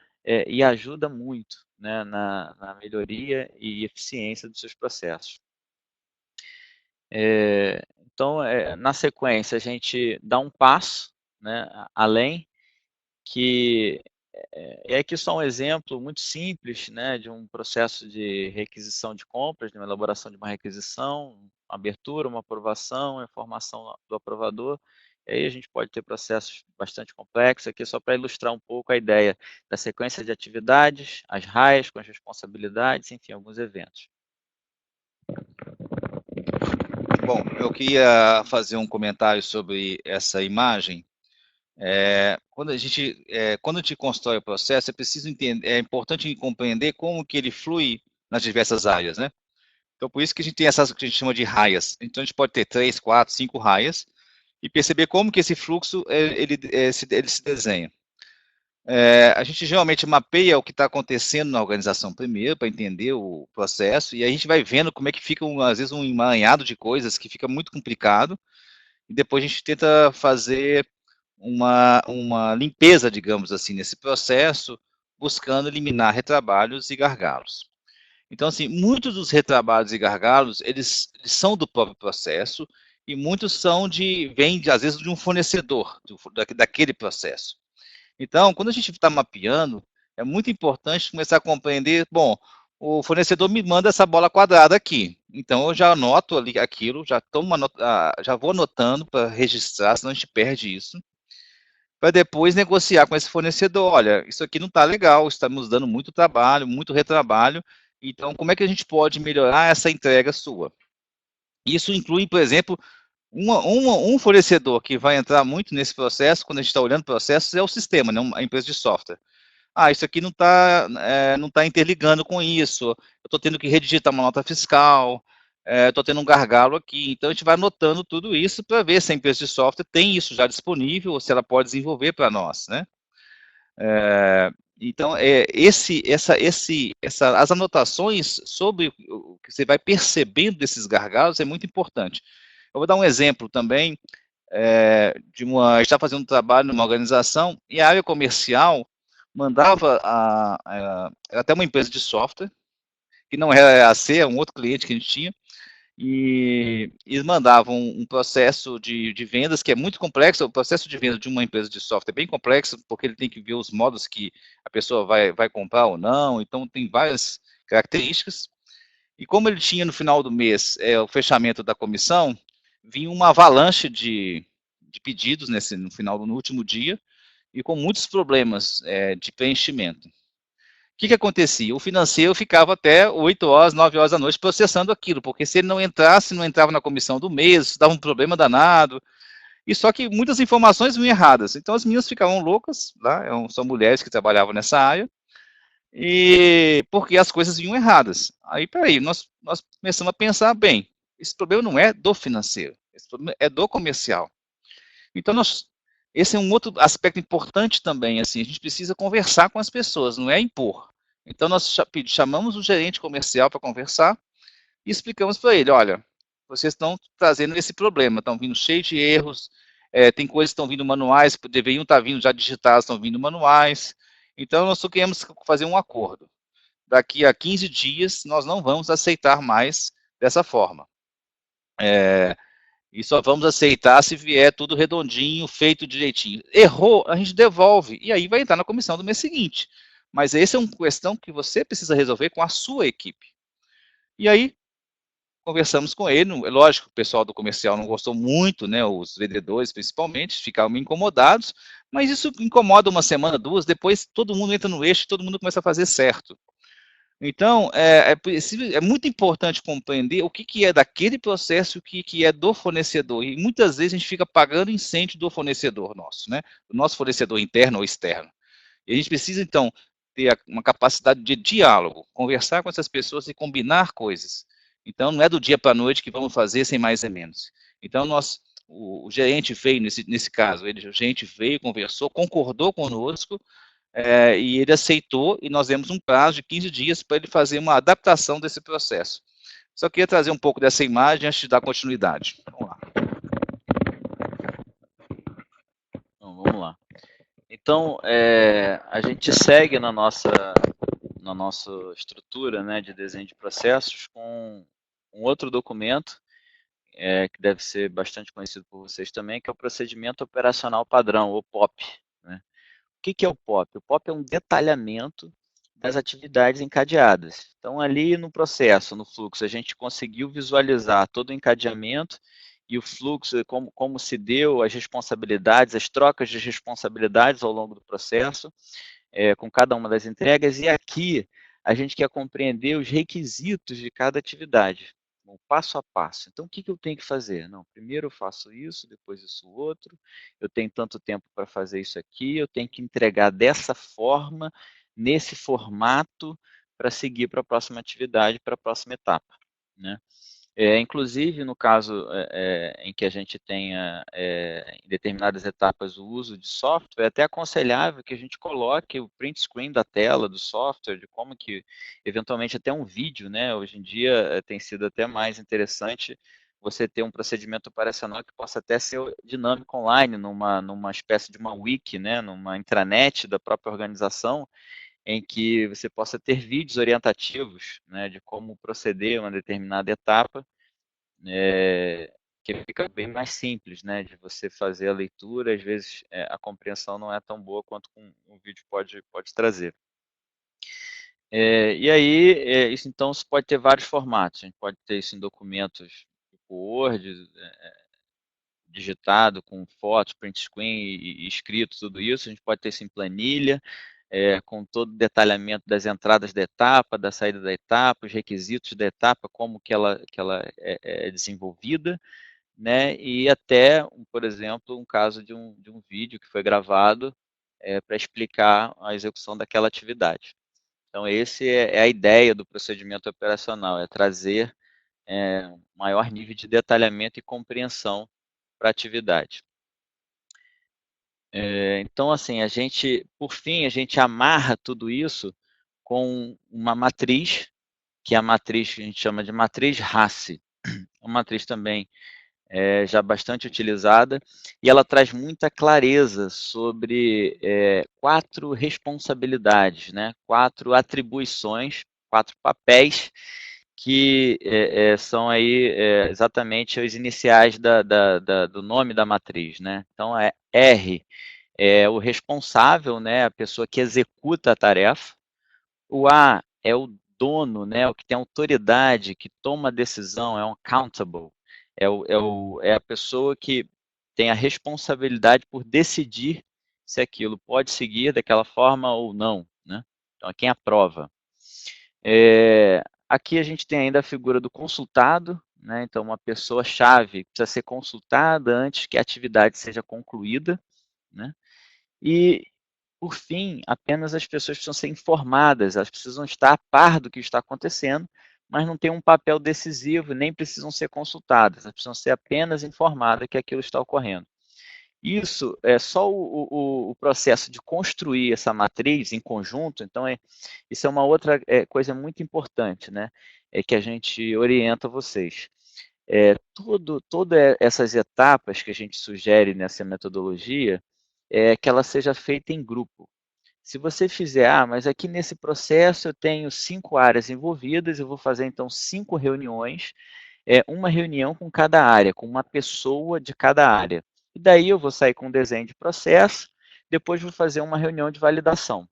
e ajuda muito, né, na melhoria e eficiência dos seus processos. Então, na sequência, a gente dá um passo, né, além, que aqui só um exemplo muito simples, né, de um processo de requisição de compras, de uma elaboração de uma requisição, uma abertura, uma aprovação, a informação do aprovador. E aí a gente pode ter processos bastante complexos, aqui só para ilustrar um pouco a ideia da sequência de atividades, as raias com as responsabilidades, enfim, alguns eventos. Bom, eu queria fazer um comentário sobre essa imagem. Quando a gente constrói o processo, é preciso entender, é importante compreender como que ele flui nas diversas áreas, né? Então, por isso que a gente tem essas que a gente chama de raias. Então, a gente pode ter 3, 4, 5 raias e perceber como que esse fluxo ele se desenha. A gente geralmente mapeia o que está acontecendo na organização primeiro, para entender o processo, e aí a gente vai vendo como é que fica, às vezes, um emaranhado de coisas que fica muito complicado, e depois a gente tenta fazer uma limpeza, digamos assim, nesse processo, buscando eliminar retrabalhos e gargalos. Então, assim, muitos dos retrabalhos e gargalos, eles são do próprio processo, e muitos vêm, às vezes, de um fornecedor daquele processo. Então, quando a gente está mapeando, é muito importante começar a compreender, bom, o fornecedor me manda essa bola quadrada aqui, então eu já anoto ali aquilo, já vou anotando para registrar, senão a gente perde isso, para depois negociar com esse fornecedor, olha, isso aqui não está legal, está nos dando muito trabalho, muito retrabalho, então como é que a gente pode melhorar essa entrega sua? Isso inclui, por exemplo, um fornecedor que vai entrar muito nesse processo, quando a gente está olhando processos, é o sistema, né, a empresa de software. Isso aqui não tá interligando com isso, eu estou tendo que redigitar uma nota fiscal, estou tendo um gargalo aqui. Então, a gente vai anotando tudo isso para ver se a empresa de software tem isso já disponível, ou se ela pode desenvolver para nós, né? Então, as anotações sobre o que você vai percebendo desses gargalos é muito importante. Eu vou dar um exemplo também, a gente está fazendo um trabalho numa organização, e a área comercial mandava era até uma empresa de software, que não era a AC, é um outro cliente que a gente tinha, e eles mandavam um processo de vendas que é muito complexo. O processo de venda de uma empresa de software é bem complexo, porque ele tem que ver os modos que a pessoa vai comprar ou não, então tem várias características. E como ele tinha no final do mês o fechamento da comissão, vinha uma avalanche de pedidos no último dia, e com muitos problemas de preenchimento. O que acontecia? O financeiro ficava até 8 horas, 9 horas da noite processando aquilo, porque se ele não entrava na comissão do mês, dava um problema danado, e só que muitas informações vinham erradas. Então as meninas ficavam loucas, lá, são mulheres que trabalhavam nessa área, e porque as coisas vinham erradas. Aí, peraí, nós começamos a pensar, bem, esse problema não é do financeiro, esse problema é do comercial. Então, esse é um outro aspecto importante também, assim, a gente precisa conversar com as pessoas, não é impor. Então, nós chamamos o gerente comercial para conversar e explicamos para ele, olha, vocês estão trazendo esse problema, estão vindo cheios de erros, tem coisas que estão vindo manuais, que deveriam estar vindo já digitadas, estão vindo manuais. Então, nós só queremos fazer um acordo. Daqui a 15 dias, nós não vamos aceitar mais dessa forma. E só vamos aceitar se vier tudo redondinho, feito direitinho. Errou, a gente devolve, e aí vai entrar na comissão do mês seguinte. Mas essa é uma questão que você precisa resolver com a sua equipe. E aí, conversamos com ele, lógico, o pessoal do comercial não gostou muito, né, os vendedores principalmente, ficaram meio incomodados, mas isso incomoda uma semana, duas, depois todo mundo entra no eixo, todo mundo começa a fazer certo. Então, é muito importante compreender o que é daquele processo e o que é do fornecedor. E muitas vezes a gente fica pagando incêndio do fornecedor nosso, né? Do nosso fornecedor interno ou externo. E a gente precisa, então, ter uma capacidade de diálogo, conversar com essas pessoas e combinar coisas. Então, não é do dia para a noite que vamos fazer sem mais e menos. Então, o gerente veio, nesse caso, o gerente veio, conversou, concordou conosco, e ele aceitou, e nós demos um prazo de 15 dias para ele fazer uma adaptação desse processo. Só queria trazer um pouco dessa imagem antes de dar continuidade. Vamos lá. Então, vamos lá. Então, a gente segue na nossa estrutura, né, de desenho de processos com um outro documento, que deve ser bastante conhecido por vocês também, que é o Procedimento Operacional Padrão, ou POP. Né? O que é o POP? O POP é um detalhamento das atividades encadeadas. Então, ali no processo, no fluxo, a gente conseguiu visualizar todo o encadeamento e o fluxo, como se deu, as responsabilidades, as trocas de responsabilidades ao longo do processo, com cada uma das entregas, e aqui a gente quer compreender os requisitos de cada atividade, passo a passo. Então, o que eu tenho que fazer? Não, primeiro eu faço isso, depois isso outro, eu tenho tanto tempo para fazer isso aqui, eu tenho que entregar dessa forma, nesse formato, para seguir para a próxima atividade, para a próxima etapa. Né? Inclusive, no caso em que a gente tenha, em determinadas etapas, o uso de software, é até aconselhável que a gente coloque o print screen da tela do software, de como que, eventualmente, até um vídeo, né? Hoje em dia tem sido até mais interessante você ter um procedimento operacional que possa até ser dinâmico online, numa espécie de uma wiki, né? Numa intranet da própria organização, em que você possa ter vídeos orientativos, né, de como proceder a uma determinada etapa, que fica bem mais simples, né, de você fazer a leitura. Às vezes a compreensão não é tão boa quanto um vídeo pode trazer. E aí, isso então você pode ter vários formatos. A gente pode ter isso em documentos tipo Word, digitado, com fotos, print screen e escrito, tudo isso. A gente pode ter isso em planilha, com todo o detalhamento das entradas da etapa, da saída da etapa, os requisitos da etapa, como que ela é desenvolvida, né? E até, por exemplo, um caso de um vídeo que foi gravado para explicar a execução daquela atividade. Então, esse é a ideia do procedimento operacional, é trazer maior nível de detalhamento e compreensão para a atividade. Então, assim, por fim, a gente amarra tudo isso com uma matriz, que é a matriz que a gente chama de matriz RACI. Uma matriz também já bastante utilizada, e ela traz muita clareza sobre 4 responsabilidades, né? 4 atribuições, 4 papéis que são aí exatamente os iniciais do nome da matriz, né? Então, R é o responsável, né? A pessoa que executa a tarefa. O A é o dono, né? O que tem autoridade, que toma a decisão, é um accountable. É a pessoa que tem a responsabilidade por decidir se aquilo pode seguir daquela forma ou não, né? Então, é quem aprova. Aqui a gente tem ainda a figura do consultado, né? Então, uma pessoa-chave precisa ser consultada antes que a atividade seja concluída, né? E, por fim, apenas as pessoas precisam ser informadas, elas precisam estar a par do que está acontecendo, mas não têm um papel decisivo, nem precisam ser consultadas, elas precisam ser apenas informadas que aquilo está ocorrendo. Isso é só o processo de construir essa matriz em conjunto. Então, isso é uma outra coisa muito importante, né? É que a gente orienta vocês. Todas essas etapas que a gente sugere nessa metodologia, que ela seja feita em grupo. Se você fizer, mas aqui nesse processo eu tenho 5 áreas envolvidas, eu vou fazer então 5 reuniões, uma reunião com cada área, com uma pessoa de cada área. E daí eu vou sair com um desenho de processo, depois vou fazer uma reunião de validação.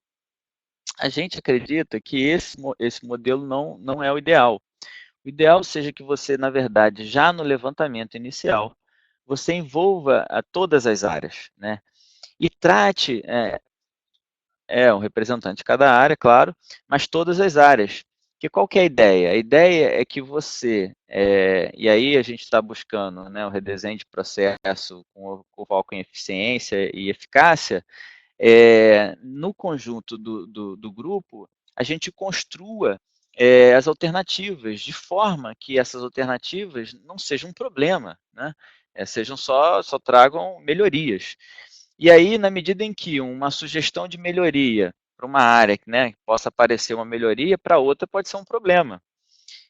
A gente acredita que esse modelo não é o ideal. O ideal seja que você, na verdade, já no levantamento inicial, você envolva todas as áreas, né? E trate um representante de cada área, claro, mas todas as áreas. Que qual que é a ideia? A ideia é que você, e aí a gente está buscando, né, o redesenho de processo com foco em eficiência e eficácia, no conjunto do grupo, a gente construa as alternativas, de forma que essas alternativas não sejam um problema, né? Sejam só tragam melhorias. E aí, na medida em que uma sugestão de melhoria para uma área, né, que possa parecer uma melhoria, para outra pode ser um problema.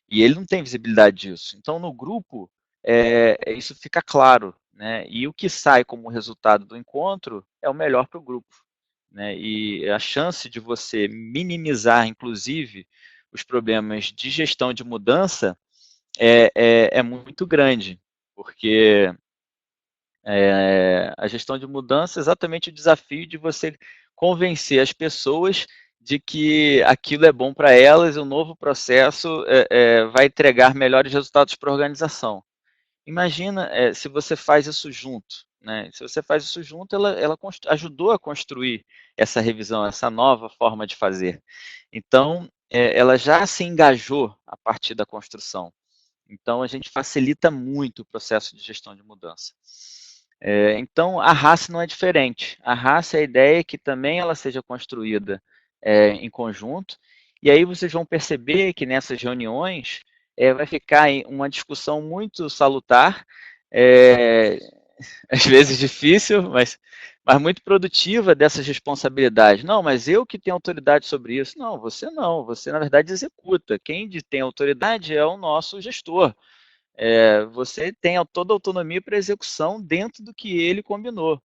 E ele não tem visibilidade disso. Então, no grupo, isso fica claro, né? E o que sai como resultado do encontro é o melhor para o grupo, né? E a chance de você minimizar, inclusive, os problemas de gestão de mudança é muito grande, porque a gestão de mudança é exatamente o desafio de você convencer as pessoas de que aquilo é bom para elas e o novo processo vai entregar melhores resultados para a organização. Imagina se você faz isso junto, né? Se você faz isso junto, ela ajudou a construir essa revisão, essa nova forma de fazer. Então, ela já se engajou a partir da construção. Então, a gente facilita muito o processo de gestão de mudança. Então, a RACE não é diferente. A RACE, a ideia é que também ela seja construída em conjunto, e aí vocês vão perceber que nessas reuniões vai ficar uma discussão muito salutar, é, às vezes difícil, mas muito produtiva dessas responsabilidades. Não, mas eu que tenho autoridade sobre isso. Não, você na verdade executa. Quem tem autoridade é o nosso gestor. Você tem toda a autonomia para execução dentro do que ele combinou.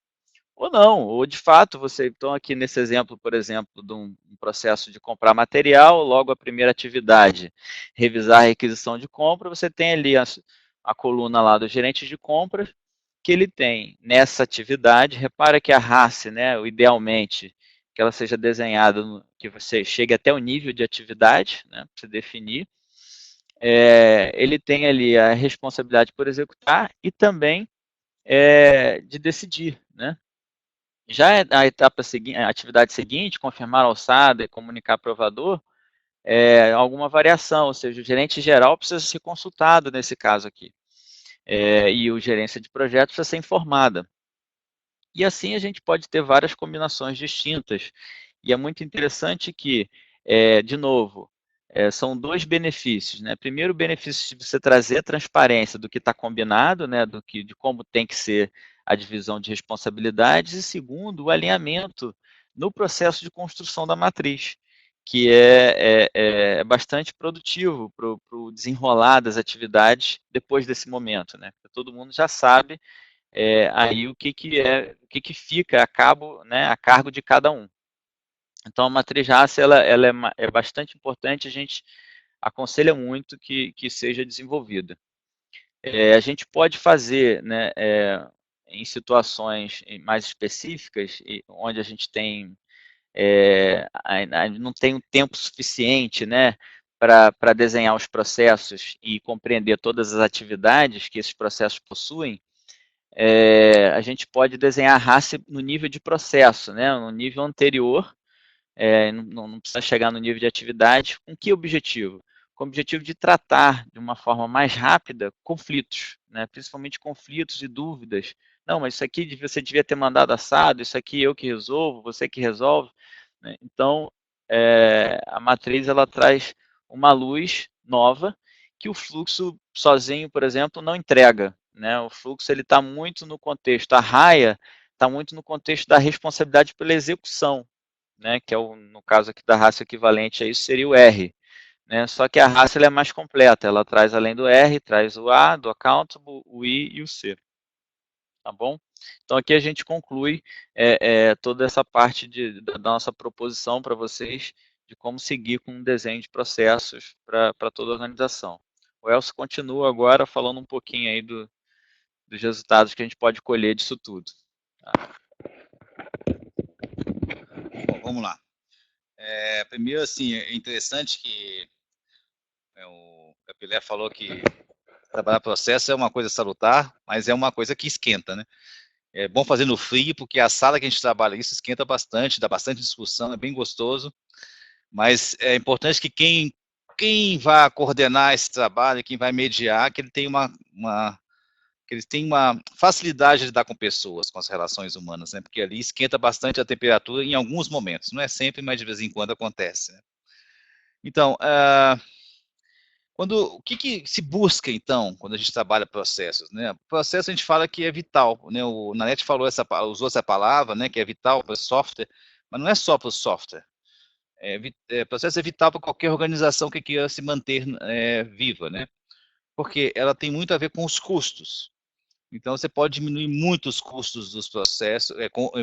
Ou não, ou de fato, então aqui nesse exemplo, por exemplo, de um processo de comprar material, logo a primeira atividade, revisar a requisição de compra, você tem ali a coluna lá do gerente de compras, que ele tem nessa atividade, repara que a RACE, né, idealmente, que ela seja desenhada, que você chegue até o nível de atividade, né, para você definir, ele tem ali a responsabilidade por executar e também de decidir, né? Já a etapa seguinte, a atividade seguinte, confirmar a alçada e comunicar provador, alguma variação, ou seja, o gerente geral precisa ser consultado nesse caso aqui. E o gerência de projeto precisa ser informada. E assim a gente pode ter várias combinações distintas. E é muito interessante que, de novo, são dois benefícios, né? Primeiro, o benefício de você trazer a transparência do que está combinado, né? De como tem que ser a divisão de responsabilidades. E segundo, o alinhamento no processo de construção da matriz, que é bastante produtivo para o desenrolar das atividades depois desse momento, né? Porque todo mundo já sabe aí o que fica a cabo, né, a cargo de cada um. Então a matriz RACE ela é bastante importante, a gente aconselha muito que seja desenvolvida. A gente pode fazer, né, em situações mais específicas, onde a gente tem não tem um tempo suficiente, né, para desenhar os processos e compreender todas as atividades que esses processos possuem, a gente pode desenhar a RACE no nível de processo, né, no nível anterior, não precisa chegar no nível de atividade. Com que objetivo? Com o objetivo de tratar de uma forma mais rápida conflitos, né, principalmente conflitos e dúvidas. Não, mas isso aqui você devia ter mandado assado, isso aqui eu que resolvo, você que resolve. Né? Então, a matriz ela traz uma luz nova que o fluxo sozinho, por exemplo, não entrega. Né? O fluxo ele está muito no contexto, a raia está muito no contexto da responsabilidade pela execução, né? Que no caso aqui da raça equivalente a isso seria o R. Né? Só que a raça ela é mais completa, ela traz além do R, traz o A, do accountable, o I e o C. Tá bom? Então aqui a gente conclui toda essa parte da nossa proposição para vocês de como seguir com um desenho de processos para toda a organização. O Elcio continua agora falando um pouquinho aí dos resultados que a gente pode colher disso tudo. Tá? Bom, vamos lá. Primeiro, assim, é interessante que o Capilé falou que trabalhar processo é uma coisa salutar, mas é uma coisa que esquenta, né? É bom fazer no frio, porque a sala que a gente trabalha isso esquenta bastante, dá bastante discussão, é bem gostoso, mas é importante que quem vai coordenar esse trabalho, quem vai mediar, que ele tenha que eles têm uma facilidade de lidar com pessoas, com as relações humanas, né? Porque ali esquenta bastante a temperatura em alguns momentos, não é sempre, mas de vez em quando acontece. Né? Então, o que se busca, então, quando a gente trabalha processos, né? Processo a gente fala que é vital, né? O Nanete usou essa palavra, né? Que é vital para o software, mas não é só para o software. Processo é vital para qualquer organização que queira se manter viva, né? Porque ela tem muito a ver com os custos. Então, você pode diminuir muito os custos dos processos,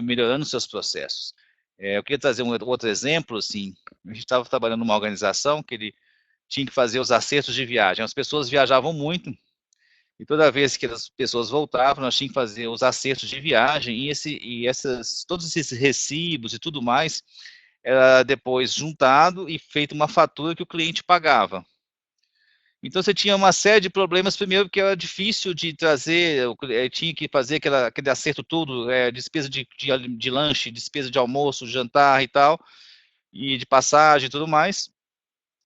melhorando seus processos. Eu queria trazer um outro exemplo, assim, a gente estava trabalhando numa organização que ele tinha que fazer os acertos de viagem. As pessoas viajavam muito, e toda vez que as pessoas voltavam, nós tínhamos que fazer os acertos de viagem, todos esses recibos e tudo mais, era depois juntado e feito uma fatura que o cliente pagava. Então você tinha uma série de problemas, primeiro porque era difícil de trazer, tinha que fazer aquele acerto todo, despesa de lanche, despesa de almoço, jantar e tal, e de passagem e tudo mais.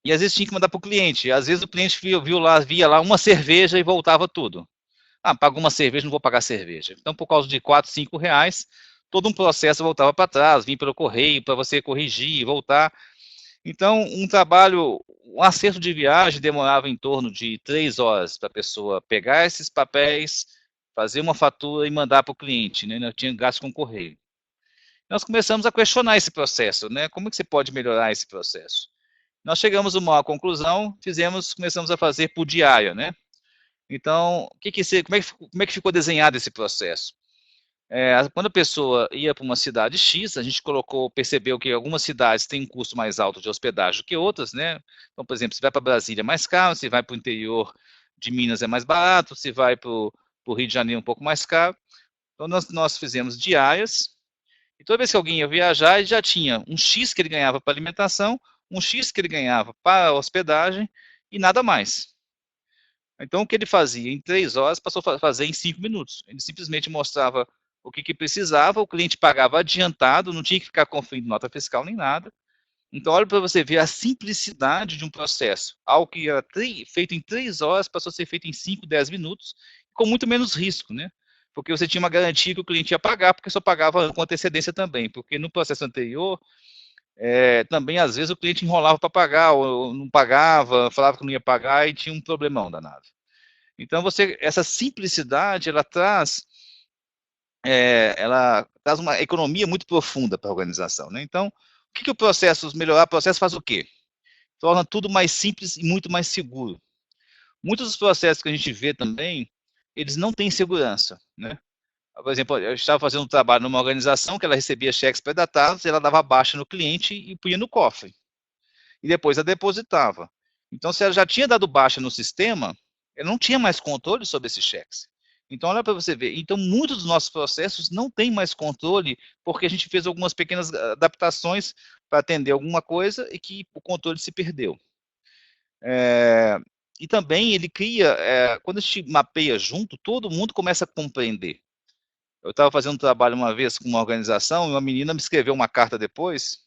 E às vezes tinha que mandar para o cliente. Às vezes o cliente via lá uma cerveja e voltava tudo. Ah, pagou uma cerveja, não vou pagar cerveja. Então, por causa de 4, 5 reais, todo um processo voltava para trás, vinha pelo correio para você corrigir e voltar. Então, um acerto de viagem demorava em torno de 3 horas para a pessoa pegar esses papéis, fazer uma fatura e mandar para o cliente, né? Nós tínhamos gasto com correio. Nós começamos a questionar esse processo, né? Como é que você pode melhorar esse processo? Nós chegamos a uma conclusão, começamos a fazer por diária, né? Então, como é que ficou desenhado esse processo? Quando a pessoa ia para uma cidade X, a gente percebeu que algumas cidades têm um custo mais alto de hospedagem do que outras, né? Então, por exemplo, se vai para Brasília é mais caro, se vai para o interior de Minas é mais barato, se vai para o Rio de Janeiro é um pouco mais caro. Então, nós fizemos diárias, e toda vez que alguém ia viajar, ele já tinha um X que ele ganhava para alimentação, um X que ele ganhava para hospedagem e nada mais. Então, o que ele fazia em 3 horas, passou a fazer em 5 minutos. Ele simplesmente mostrava o que precisava, o cliente pagava adiantado, não tinha que ficar conferindo nota fiscal nem nada. Então, olha para você ver a simplicidade de um processo. Algo que era feito em 3 horas, passou a ser feito em 5, 10 minutos, com muito menos risco, né? Porque você tinha uma garantia que o cliente ia pagar, porque só pagava com antecedência também. Porque no processo anterior, também às vezes o cliente enrolava para pagar, ou não pagava, falava que não ia pagar e tinha um problemão danado. Então, essa simplicidade, ela traz uma economia muito profunda para a organização, né? Então, melhorar o processo faz o quê? Torna tudo mais simples e muito mais seguro. Muitos dos processos que a gente vê também, eles não têm segurança, né? Por exemplo, eu estava fazendo um trabalho numa organização que ela recebia cheques predatados, ela dava baixa no cliente e punha no cofre. E depois a depositava. Então, se ela já tinha dado baixa no sistema, ela não tinha mais controle sobre esses cheques. Então, olha para você ver. Então, muitos dos nossos processos não têm mais controle, porque a gente fez algumas pequenas adaptações para atender alguma coisa e que o controle se perdeu. E também ele cria, quando a gente mapeia junto, todo mundo começa a compreender. Eu estava fazendo um trabalho uma vez com uma organização e uma menina me escreveu uma carta depois,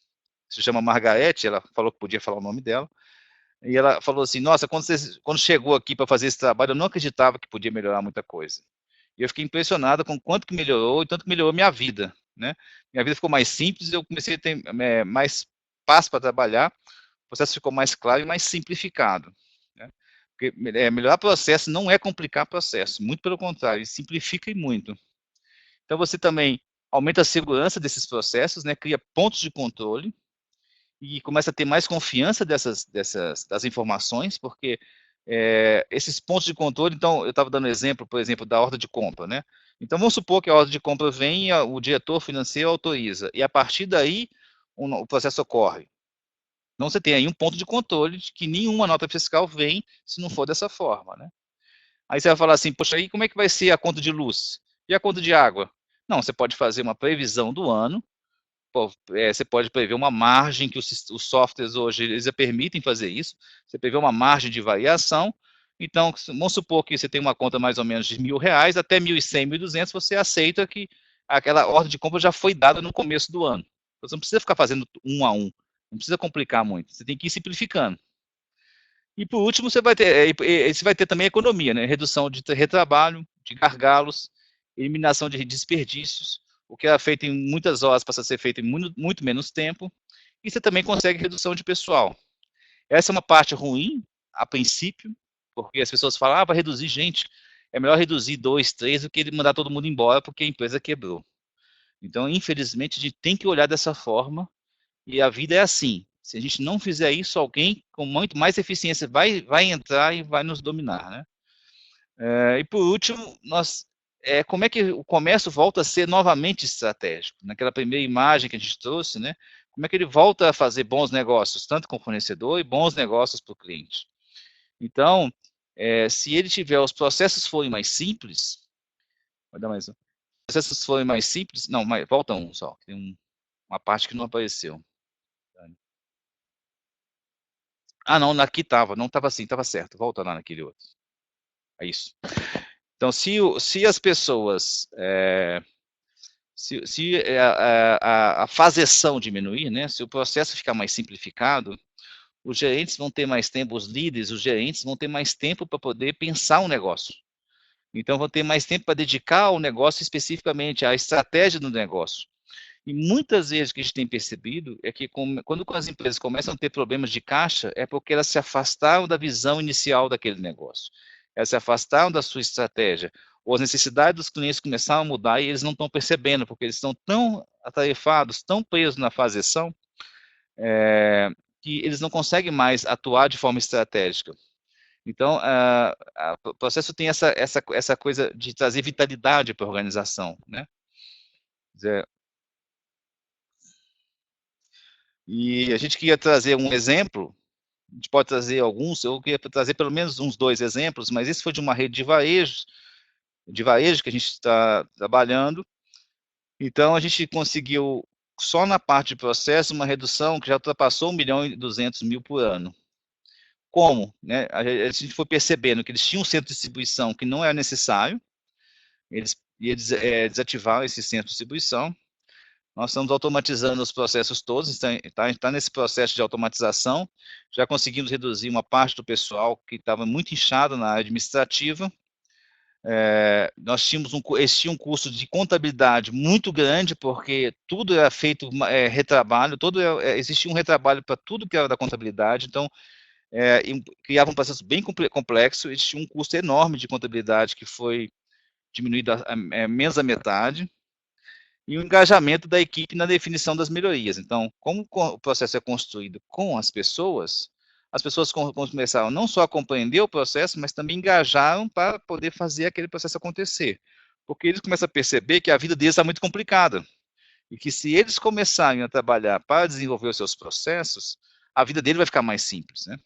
se chama Margarete, ela falou que podia falar o nome dela, e ela falou assim, nossa, quando chegou aqui para fazer esse trabalho, eu não acreditava que podia melhorar muita coisa. E eu fiquei impressionado com quanto que melhorou, e tanto que melhorou minha vida, né? Minha vida ficou mais simples, eu comecei a ter mais paz para trabalhar, o processo ficou mais claro e mais simplificado, né? Porque melhorar processo não é complicar processo, muito pelo contrário, simplifica e muito. Então você também aumenta a segurança desses processos, né? Cria pontos de controle, e começa a ter mais confiança das informações, porque esses pontos de controle, então, eu estava dando exemplo, por exemplo, da ordem de compra, né? Então, vamos supor que a ordem de compra vem, o diretor financeiro autoriza, e a partir daí, o processo ocorre. Então, você tem aí um ponto de controle de que nenhuma nota fiscal vem se não for dessa forma, né? Aí você vai falar assim, poxa, aí como é que vai ser a conta de luz? E a conta de água? Não, você pode fazer uma previsão do ano, você pode prever uma margem, que os softwares hoje eles permitem fazer isso, você prevê uma margem de variação, então vamos supor que você tem uma conta mais ou menos de R$1.000, até 1.100, 1.200, você aceita que aquela ordem de compra já foi dada no começo do ano. Você não precisa ficar fazendo um a um, não precisa complicar muito, você tem que ir simplificando. E por último, você vai ter também economia, né? Redução de retrabalho, de gargalos, eliminação de desperdícios, o que era feito em muitas horas passa a ser feito em muito, muito menos tempo, e você também consegue redução de pessoal. Essa é uma parte ruim, a princípio, porque as pessoas falam, vai reduzir gente, é melhor reduzir 2, 3 do que ele mandar todo mundo embora porque a empresa quebrou. Então, infelizmente, a gente tem que olhar dessa forma, e a vida é assim. Se a gente não fizer isso, alguém com muito mais eficiência vai entrar e vai nos dominar, né? E por último, como é que o comércio volta a ser novamente estratégico? Naquela primeira imagem que a gente trouxe, né? Como é que ele volta a fazer bons negócios, tanto com o fornecedor e bons negócios para o cliente? Então, se ele tiver, os processos forem mais simples, vai dar mais um. Os processos forem mais simples, não, volta um só, tem uma parte que não apareceu. Ah, não, aqui estava, não estava assim, estava certo, volta lá naquele outro. É isso. Então, se as pessoas, se a faseção diminuir, né, se o processo ficar mais simplificado, os gerentes vão ter mais tempo, os líderes, os gerentes vão ter mais tempo para poder pensar um negócio. Então, vão ter mais tempo para dedicar ao negócio especificamente, à estratégia do negócio. E muitas vezes o que a gente tem percebido é que quando as empresas começam a ter problemas de caixa, é porque elas se afastaram da visão inicial daquele negócio. Elas se afastaram da sua estratégia. Ou as necessidades dos clientes começaram a mudar e eles não estão percebendo, porque eles estão tão atarefados, tão presos na faseção, que eles não conseguem mais atuar de forma estratégica. Então, o processo tem essa coisa de trazer vitalidade para a organização, né? Quer dizer, e a gente queria trazer um exemplo, a gente pode trazer alguns, eu queria trazer pelo menos uns 2 exemplos, mas esse foi de uma rede de varejo que a gente está trabalhando. Então, a gente conseguiu, só na parte de processo, uma redução que já ultrapassou 1.200.000 por ano. Como? Né? A gente foi percebendo que eles tinham um centro de distribuição que não era necessário, eles desativaram esse centro de distribuição. Nós estamos automatizando os processos todos, está nesse processo de automatização, já conseguimos reduzir uma parte do pessoal que estava muito inchado na área administrativa. Eles tinham um custo de contabilidade muito grande, porque tudo era feito retrabalho, existia um retrabalho para tudo que era da contabilidade, então criava um processo bem complexo, eles tinham um custo enorme de contabilidade que foi diminuído menos da metade, e o engajamento da equipe na definição das melhorias. Então, como o processo é construído com as pessoas começaram não só a compreender o processo, mas também engajaram para poder fazer aquele processo acontecer. Porque eles começam a perceber que a vida deles está muito complicada. E que se eles começarem a trabalhar para desenvolver os seus processos, a vida dele vai ficar mais simples, né?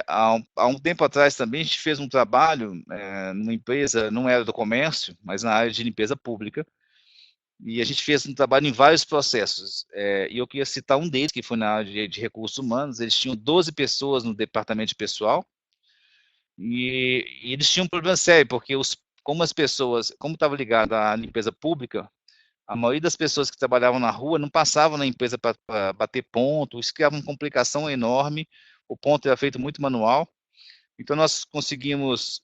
Há um tempo atrás também a gente fez um trabalho numa empresa, não era do comércio, mas na área de limpeza pública, e a gente fez um trabalho em vários processos. E eu queria citar um deles, que foi na área de recursos humanos. Eles tinham 12 pessoas no departamento de pessoal, e eles tinham um problema sério, porque como estava ligado à limpeza pública, a maioria das pessoas que trabalhavam na rua não passavam na empresa para bater ponto, isso criava uma complicação enorme, o ponto era feito muito manual, então nós conseguimos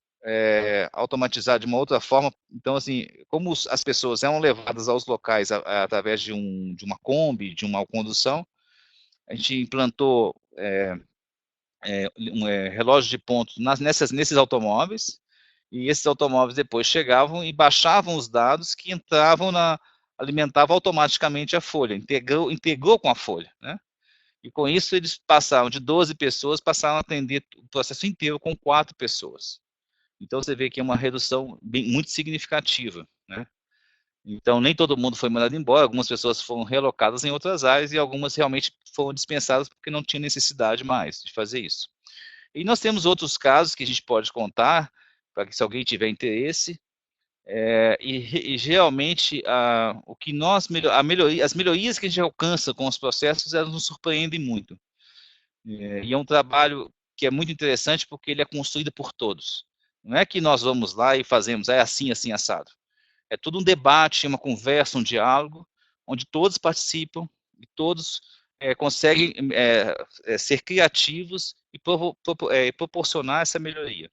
automatizar de uma outra forma. Então, assim, como as pessoas eram levadas aos locais através de uma Kombi, de uma condução, a gente implantou relógio de pontos nesses automóveis, e esses automóveis depois chegavam e baixavam os dados que alimentavam automaticamente a folha, integrou com a folha, né? E com isso eles passaram de 12 pessoas, passaram a atender o processo inteiro com 4 pessoas. Então você vê que é uma redução muito significativa, né? Então nem todo mundo foi mandado embora, algumas pessoas foram relocadas em outras áreas e algumas realmente foram dispensadas porque não tinha necessidade mais de fazer isso. E nós temos outros casos que a gente pode contar, para que se alguém tiver interesse, e realmente o que as melhorias que a gente alcança com os processos, elas nos surpreendem muito. E é um trabalho que é muito interessante porque ele é construído por todos. Não é que nós vamos lá e fazemos, assim, assim, assado. É tudo um debate, uma conversa, um diálogo, onde todos participam e todos conseguem ser criativos e proporcionar essa melhoria.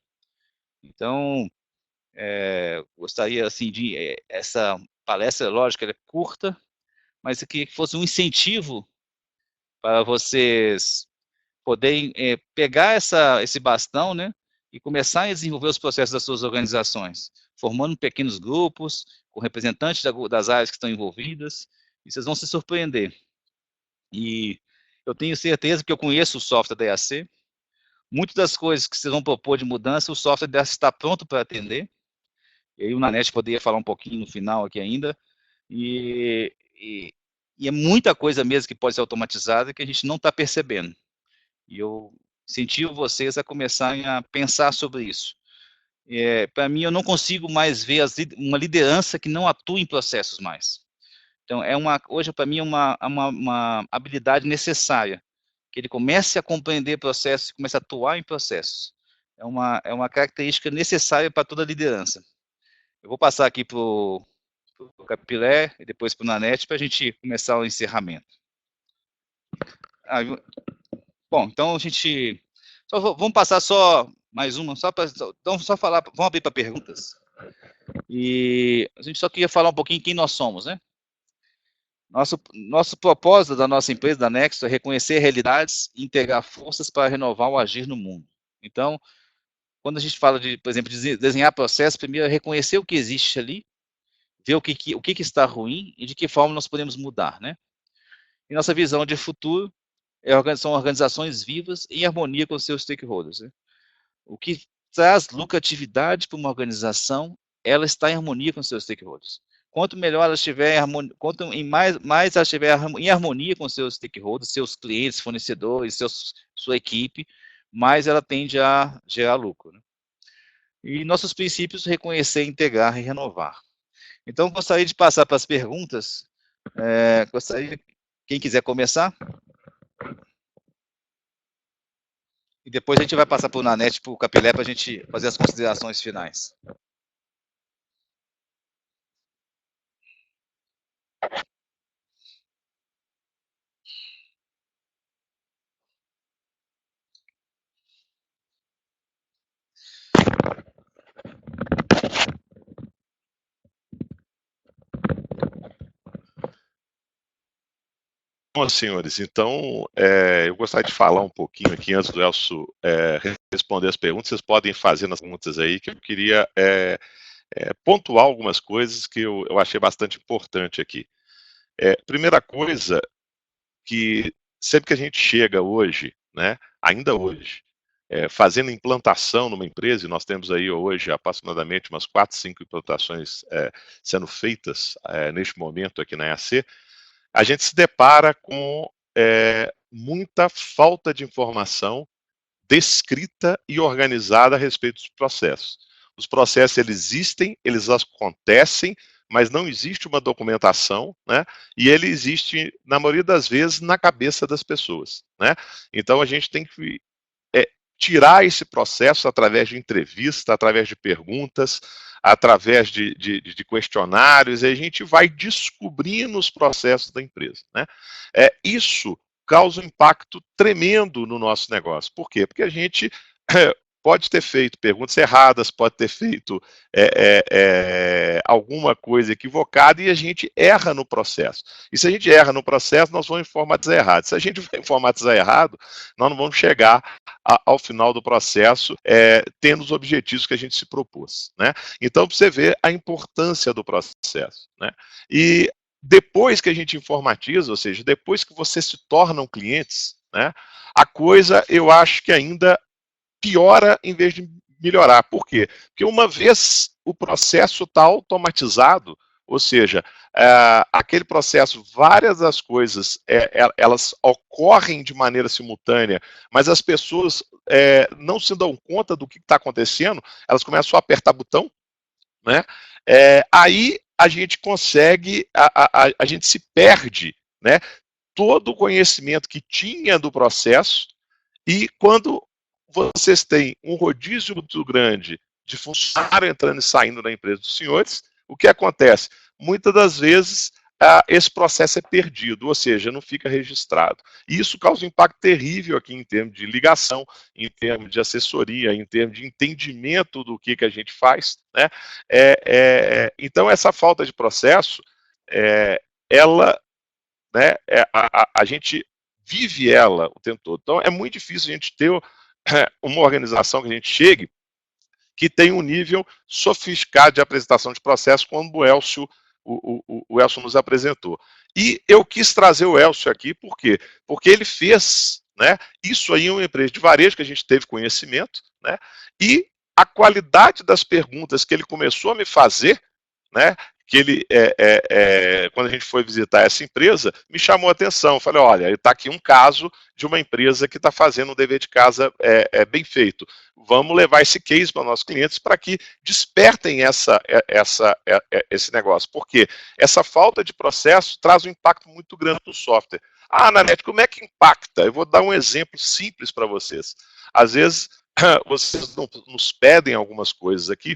Então, gostaria assim de essa palestra, lógico, ela é curta, mas eu queria que fosse um incentivo para vocês poder pegar esse bastão, né, e começar a desenvolver os processos das suas organizações, formando pequenos grupos, com representantes das áreas que estão envolvidas, e vocês vão se surpreender. E eu tenho certeza que eu conheço o software da EAC, muitas das coisas que vocês vão propor de mudança, o software da EAC está pronto para atender, e aí o Nanete poderia falar um pouquinho no final aqui ainda, e é muita coisa mesmo que pode ser automatizada que a gente não está percebendo. E eu incentivo vocês a começarem a pensar sobre isso. Para mim, eu não consigo mais ver uma liderança que não atua em processos mais. Então, hoje, para mim, é uma habilidade necessária, que ele comece a compreender processos e comece a atuar em processos. É uma característica necessária para toda liderança. Eu vou passar aqui para o Capilé e depois para o Nanete para a gente começar o encerramento. Bom, então a gente... vamos passar só mais uma, então só falar, vamos abrir para perguntas. E a gente só queria falar um pouquinho quem nós somos, né? Nosso propósito da nossa empresa, da Nexo, é reconhecer realidades e integrar forças para renovar o agir no mundo. Então, quando a gente fala de, por exemplo, de desenhar processos, primeiro é reconhecer o que existe ali, ver o que está ruim e de que forma nós podemos mudar, né? E nossa visão de futuro são organizações vivas em harmonia com seus stakeholders, né? O que traz lucratividade para uma organização, ela está em harmonia com seus stakeholders. Quanto melhor ela estiver em harmonia, mais ela estiver em harmonia com seus stakeholders, seus clientes, fornecedores, sua equipe, mais ela tende a gerar lucro, né? E nossos princípios, reconhecer, integrar e renovar. Então, gostaria de passar para as perguntas. Quem quiser começar? E depois a gente vai passar para o Nanete, para o Capilé, para a gente fazer as considerações finais. Bom, senhores, então eu gostaria de falar um pouquinho aqui antes do Elcio responder as perguntas. Vocês podem fazer nas perguntas aí, que eu queria pontuar algumas coisas que eu achei bastante importante aqui. Primeira coisa, que sempre que a gente chega hoje, né, ainda hoje, fazendo implantação numa empresa, e nós temos aí hoje aproximadamente umas 4, 5 implantações sendo feitas neste momento aqui na EAC, a gente se depara com muita falta de informação descrita e organizada a respeito dos processos. Os processos, eles existem, eles acontecem, mas não existe uma documentação, né? E ele existe, na maioria das vezes, na cabeça das pessoas, né? Então, a gente tem que tirar esse processo através de entrevista, através de perguntas, através de questionários, e a gente vai descobrindo os processos da empresa, né? Isso causa um impacto tremendo no nosso negócio. Por quê? Porque a gente pode ter feito perguntas erradas, pode ter feito alguma coisa equivocada e a gente erra no processo. E se a gente erra no processo, nós vamos informatizar errado. Se a gente vai informatizar errado, nós não vamos chegar ao final do processo tendo os objetivos que a gente se propôs, né? Então, para você ver a importância do processo, né? E depois que a gente informatiza, ou seja, depois que vocês se tornam clientes, né, a coisa, eu acho que ainda piora em vez de melhorar. Por quê? Porque uma vez o processo está automatizado, ou seja, aquele processo, várias das coisas, elas ocorrem de maneira simultânea, mas as pessoas não se dão conta do que está acontecendo, elas começam a apertar botão, né? Aí a gente consegue, a gente se perde, né? Todo o conhecimento que tinha do processo, e quando vocês têm um rodízio muito grande de funcionário entrando e saindo da empresa dos senhores, o que acontece? Muitas das vezes esse processo é perdido, ou seja, não fica registrado. E isso causa um impacto terrível aqui em termos de ligação, em termos de assessoria, em termos de entendimento do que a gente faz, né? Então, essa falta de processo, ela, né, a gente vive ela o tempo todo. Então, é muito difícil a gente ter uma organização que a gente chegue que tem um nível sofisticado de apresentação de processo, como o Elcio nos apresentou. E eu quis trazer o Elcio aqui, por quê? Porque ele fez, né, isso aí em uma empresa de varejo, que a gente teve conhecimento, né, e a qualidade das perguntas que ele começou a me fazer, né, que ele, quando a gente foi visitar essa empresa, me chamou a atenção. Eu falei, olha, está aqui um caso de uma empresa que está fazendo um dever de casa bem feito. Vamos levar esse case para nossos clientes para que despertem esse negócio. Porque essa falta de processo traz um impacto muito grande no software. Ah, Nanete, como é que impacta? Eu vou dar um exemplo simples para vocês. Às vezes, vocês nos pedem algumas coisas aqui,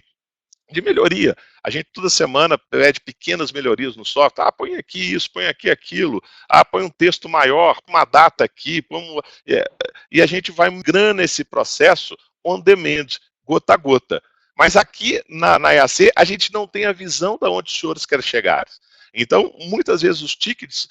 de melhoria. A gente toda semana pede pequenas melhorias no software. Ah, põe aqui isso, põe aqui aquilo. Ah, põe um texto maior, uma data aqui. E a gente vai migrando esse processo on demand, gota a gota. Mas aqui na EAC, a gente não tem a visão de onde os senhores querem chegar. Então, muitas vezes os tickets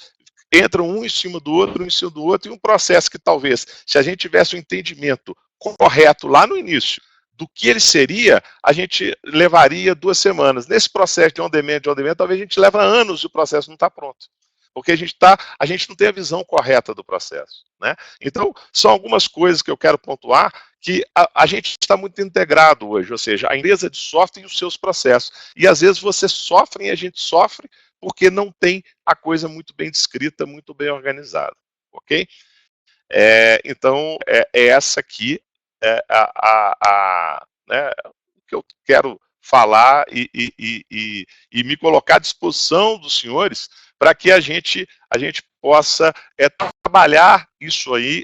entram um em cima do outro, e um processo que talvez, se a gente tivesse um entendimento correto lá no início, do que ele seria, a gente levaria 2 semanas. Nesse processo de on-demand, talvez a gente leve anos e o processo não está pronto. Porque a gente não tem a visão correta do processo. Né? Então, são algumas coisas que eu quero pontuar, que a gente está muito integrado hoje, ou seja, a empresa de software e os seus processos. E às vezes você sofre e a gente sofre porque não tem a coisa muito bem descrita, muito bem organizada. Ok? Então, essa aqui né, o que eu quero falar e me colocar à disposição dos senhores para que a gente possa trabalhar isso aí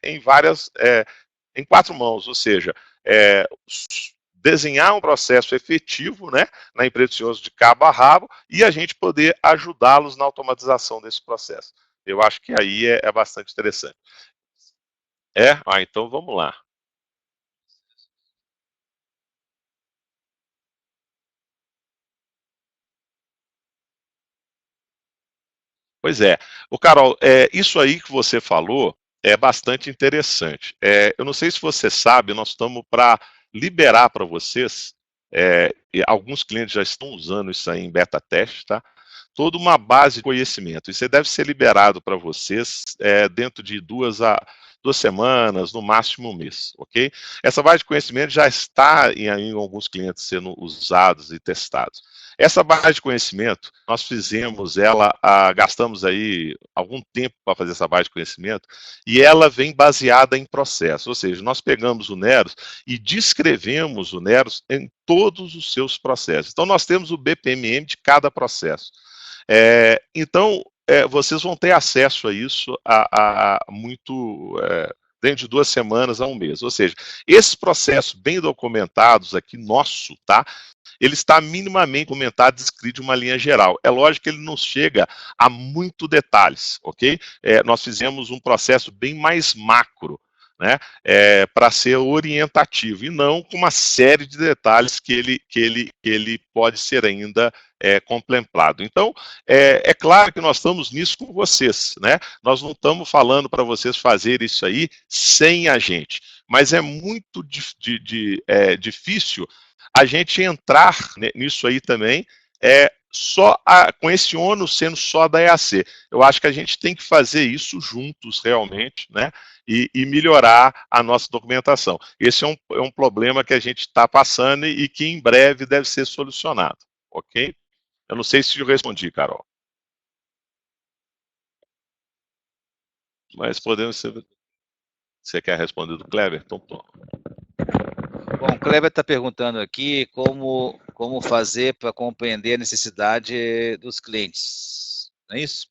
em 4 mãos, ou seja, desenhar um processo efetivo, né, na empresa dos senhores de cabo a rabo e a gente poder ajudá-los na automatização desse processo. Eu acho que aí é bastante interessante. Então vamos lá. Pois é. Carol, isso aí que você falou é bastante interessante. Eu não sei se você sabe, nós estamos para liberar para vocês, e alguns clientes já estão usando isso aí em beta teste, tá? Toda uma base de conhecimento. Isso deve ser liberado para vocês dentro de 2 semanas, no máximo 1 mês, ok? Essa base de conhecimento já está em alguns clientes sendo usados e testados. Essa base de conhecimento, nós fizemos ela, gastamos aí algum tempo para fazer essa base de conhecimento, e ela vem baseada em processos, ou seja, nós pegamos o Neros e descrevemos o Neros em todos os seus processos. Então, nós temos o BPMN de cada processo. Então, vocês vão ter acesso a isso dentro de 2 semanas a 1 mês. Ou seja, esses processos bem documentados aqui, nosso, tá? Ele está minimamente comentado, descrito de uma linha geral. É lógico que ele não chega a muitos detalhes, ok? Nós fizemos um processo bem mais macro, né, para ser orientativo, e não com uma série de detalhes que ele pode ser ainda contemplado. Então, é claro que nós estamos nisso com vocês, né? Nós não estamos falando para vocês fazer isso aí sem a gente, mas é muito difícil a gente entrar nisso aí também, com esse ônus sendo só da EAC. Eu acho que a gente tem que fazer isso juntos, realmente, né? E melhorar a nossa documentação. Esse é um problema que a gente está passando e que em breve deve ser solucionado, ok? Eu não sei se eu respondi, Carol. Mas podemos ser... Você quer responder do Kleber? Então, toma. Bom, o Kleber está perguntando aqui como fazer para compreender a necessidade dos clientes, não é isso?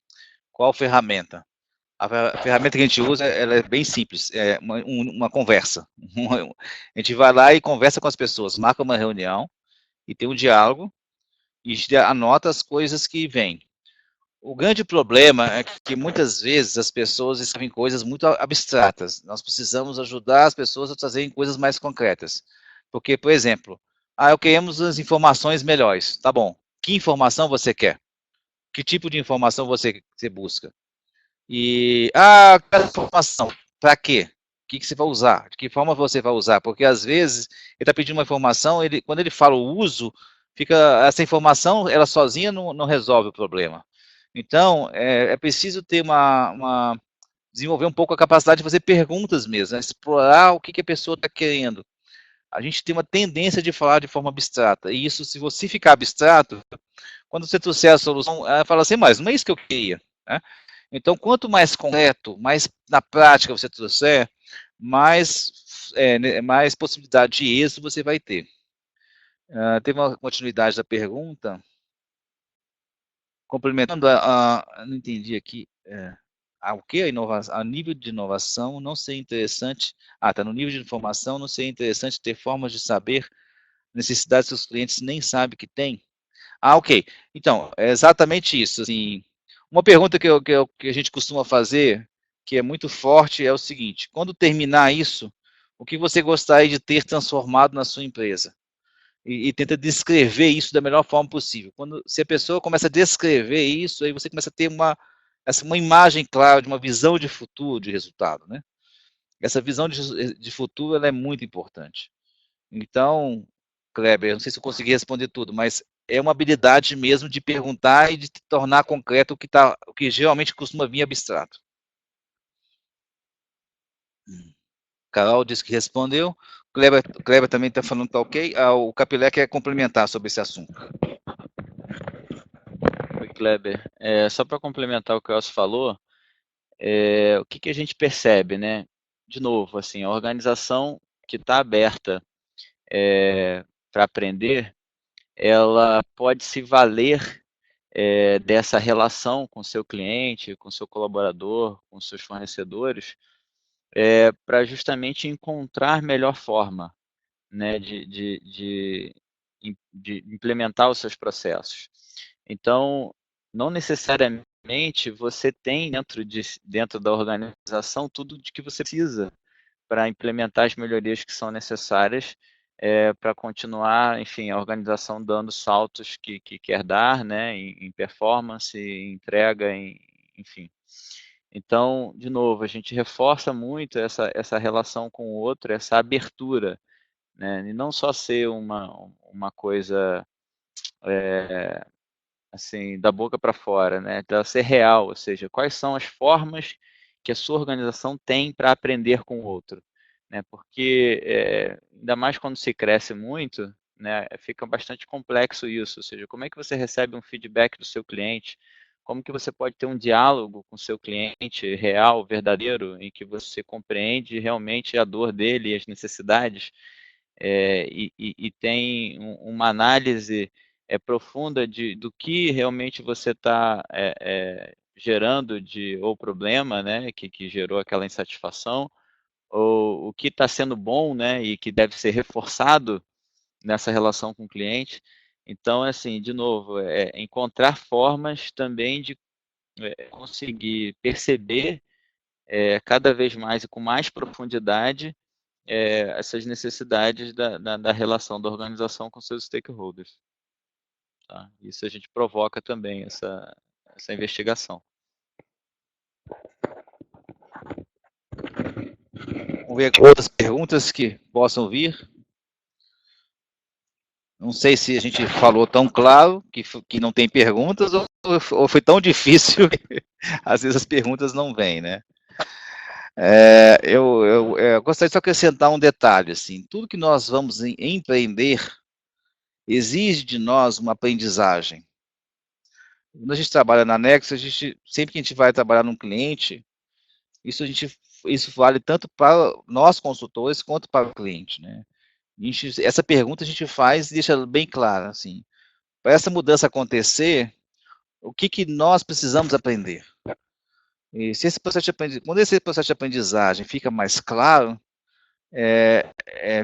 Qual ferramenta? A ferramenta que a gente usa, ela é bem simples, é uma conversa. A gente vai lá e conversa com as pessoas, marca uma reunião e tem um diálogo e anota as coisas que vêm. O grande problema é que muitas vezes as pessoas escrevem coisas muito abstratas. Nós precisamos ajudar as pessoas a trazerem coisas mais concretas. Porque, por exemplo, eu queremos as informações melhores. Tá bom. Que informação você quer? Que tipo de informação você busca? E, aquela informação, para quê? O que você vai usar? De que forma você vai usar? Porque, às vezes, ele está pedindo uma informação, quando ele fala o uso, essa informação, ela sozinha não resolve o problema. Então, é preciso ter desenvolver um pouco a capacidade de fazer perguntas mesmo, né? Explorar o que a pessoa está querendo. A gente tem uma tendência de falar de forma abstrata, e isso, se você ficar abstrato, quando você trouxer a solução, ela fala assim, mas não é isso que eu queria, né? Então, quanto mais concreto, mais na prática você trouxer, mais possibilidade de êxito você vai ter. Teve uma continuidade da pergunta, complementando não entendi aqui, o que a inovação, a nível de inovação não seria interessante, tá no nível de informação, não seria interessante ter formas de saber necessidades dos clientes nem sabe que tem? Ok. Então, é exatamente isso. Assim, uma pergunta que a gente costuma fazer, que é muito forte, é o seguinte: quando terminar isso, o que você gostaria de ter transformado na sua empresa? E tenta descrever isso da melhor forma possível. Se a pessoa começa a descrever isso, aí você começa a ter uma imagem clara de uma visão de futuro de resultado, né? Essa visão de futuro ela é muito importante. Então, Kleber, não sei se eu consegui responder tudo, mas é uma habilidade mesmo de perguntar e de tornar concreto o que geralmente costuma vir abstrato. Carol disse que respondeu. Kleber também está falando que está ok. O Capilé quer complementar sobre esse assunto. Oi, Kleber. Só para complementar o que o Elcio falou, o que a gente percebe, né? De novo, assim, a organização que está aberta para aprender, ela pode se valer dessa relação com seu cliente, com seu colaborador, com seus fornecedores, para justamente encontrar melhor forma, né, de implementar os seus processos. Então, não necessariamente você tem dentro da organização tudo de que você precisa para implementar as melhorias que são necessárias para continuar, enfim, a organização dando saltos que quer dar, né, em performance, em entrega, enfim. Então, de novo, a gente reforça muito essa relação com o outro, essa abertura, né, e não só ser uma coisa assim, da boca para fora, né, ela ser real, ou seja, quais são as formas que a sua organização tem para aprender com o outro, né, porque ainda mais quando se cresce muito, né, fica bastante complexo isso, ou seja, como é que você recebe um feedback do seu cliente, como que você pode ter um diálogo com o seu cliente real, verdadeiro, em que você compreende realmente a dor dele e as necessidades, e tem uma análise profunda do que realmente você está gerando ou problema, né, que gerou aquela insatisfação, ou o que está sendo bom, né, e que deve ser reforçado nessa relação com o cliente. Então, assim, de novo, encontrar formas também de conseguir perceber cada vez mais e com mais profundidade essas necessidades da relação da organização com seus stakeholders. Tá? Isso a gente provoca também, essa investigação. Vamos ver outras perguntas que possam vir. Não sei se a gente falou tão claro que não tem perguntas ou foi tão difícil que às vezes as perguntas não vêm, né? Eu gostaria de acrescentar um detalhe, assim, tudo que nós vamos empreender exige de nós uma aprendizagem. Quando a gente trabalha na Nexus, sempre que a gente vai trabalhar num cliente, isso vale tanto para nós consultores quanto para o cliente, né? Essa pergunta a gente faz e deixa bem clara, assim, para essa mudança acontecer, o que nós precisamos aprender? E se quando esse processo de aprendizagem fica mais claro,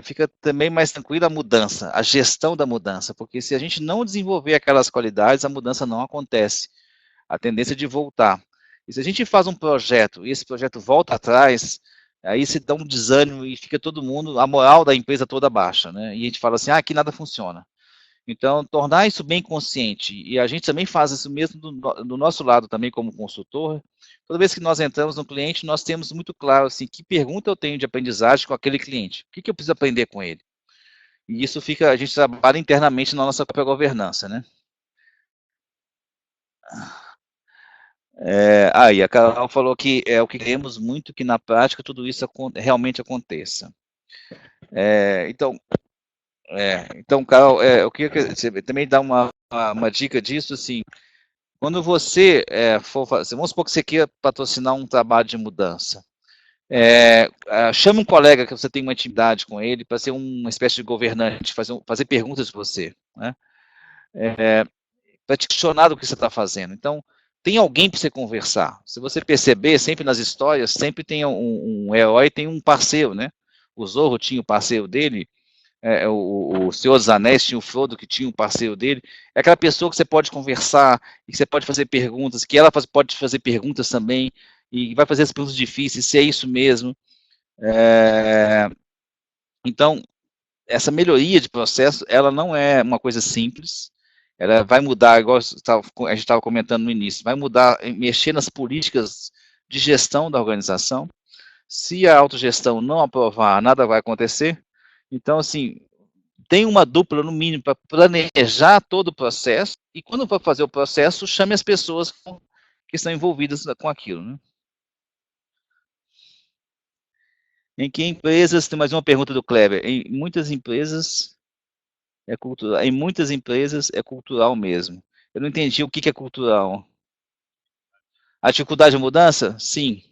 fica também mais tranquila a mudança, a gestão da mudança, porque se a gente não desenvolver aquelas qualidades, a mudança não acontece. A tendência é de voltar. E se a gente faz um projeto e esse projeto volta atrás, aí se dá um desânimo e fica todo mundo, a moral da empresa toda baixa, né? E a gente fala assim, aqui nada funciona. Então, tornar isso bem consciente, e a gente também faz isso mesmo do nosso lado também como consultor. Toda vez que nós entramos no cliente, nós temos muito claro assim, que pergunta eu tenho de aprendizagem com aquele cliente, o que eu preciso aprender com ele. E isso fica, a gente trabalha internamente na nossa própria governança, né? Aí a Carol falou que é o que queremos muito que na prática tudo isso realmente aconteça. Então, Carol, eu queria que você também dá uma dica disso, assim, quando você for fazer, vamos supor que você queira patrocinar um trabalho de mudança, chame um colega que você tem uma intimidade com ele para ser uma espécie de governante, fazer perguntas para você, né? Para te questionar do que você está fazendo. Então, tem alguém para você conversar. Se você perceber, sempre nas histórias, sempre tem um herói, tem um parceiro, né? O Zorro tinha o parceiro dele, o Senhor dos Anéis tinha o Frodo, que tinha um parceiro dele. É aquela pessoa que você pode conversar, e que você pode fazer perguntas, que ela pode fazer perguntas também, e vai fazer as perguntas difíceis, se é isso mesmo. Então, essa melhoria de processo, ela não é uma coisa simples, ela vai mudar, igual a gente estava comentando no início, vai mudar, mexer nas políticas de gestão da organização. Se a autogestão não aprovar, nada vai acontecer. Então, assim, tem uma dupla, no mínimo, para planejar todo o processo, e quando for fazer o processo, chame as pessoas que estão envolvidas com aquilo. Né? Em que empresas, tem mais uma pergunta do Kleber, em muitas empresas é cultural, em muitas empresas é cultural mesmo. Eu não entendi o que é cultural. A dificuldade de mudança? Sim.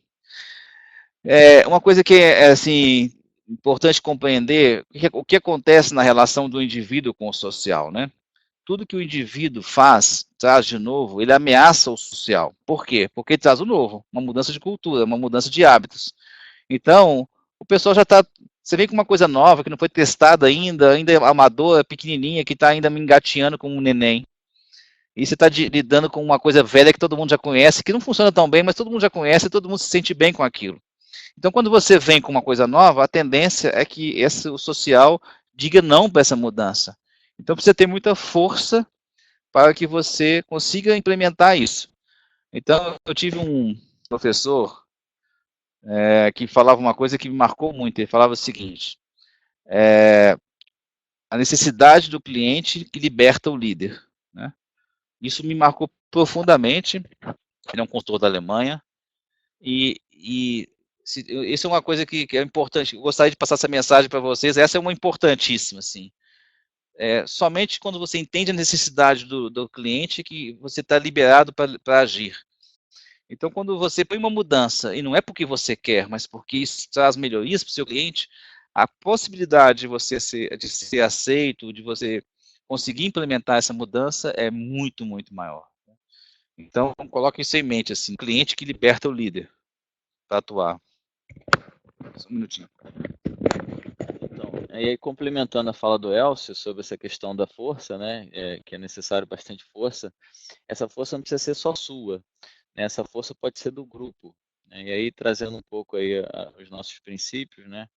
Uma coisa que assim, importante compreender, o que acontece na relação do indivíduo com o social, né? Tudo que o indivíduo faz, traz de novo, ele ameaça o social. Por quê? Porque ele traz o novo, uma mudança de cultura, uma mudança de hábitos. Então, o pessoal já está. Você vem com uma coisa nova que não foi testada ainda é amadora, pequenininha, que está ainda me engateando como um neném. E você está lidando com uma coisa velha que todo mundo já conhece, que não funciona tão bem, mas todo mundo já conhece, todo mundo se sente bem com aquilo. Então, quando você vem com uma coisa nova, a tendência é que o social diga não para essa mudança. Então, precisa ter muita força para que você consiga implementar isso. Então, eu tive um professor que falava uma coisa que me marcou muito. Ele falava o seguinte: a necessidade do cliente que liberta o líder. Né? Isso me marcou profundamente. Ele é um consultor da Alemanha e isso é uma coisa que é importante. Eu gostaria de passar essa mensagem para vocês. Essa é uma importantíssima, assim. Somente quando você entende a necessidade do cliente que você está liberado para agir. Então, quando você põe uma mudança, e não é porque você quer, mas porque isso traz melhorias para o seu cliente, a possibilidade de ser aceito, de você conseguir implementar essa mudança é muito, muito maior. Então, coloque isso em mente, assim, cliente que liberta o líder para atuar. Só um minutinho. Então, e aí complementando a fala do Elcio sobre essa questão da força, né, que é necessário bastante força, essa força não precisa ser só sua, né, essa força pode ser do grupo, né, e aí trazendo um pouco aí os nossos princípios, né,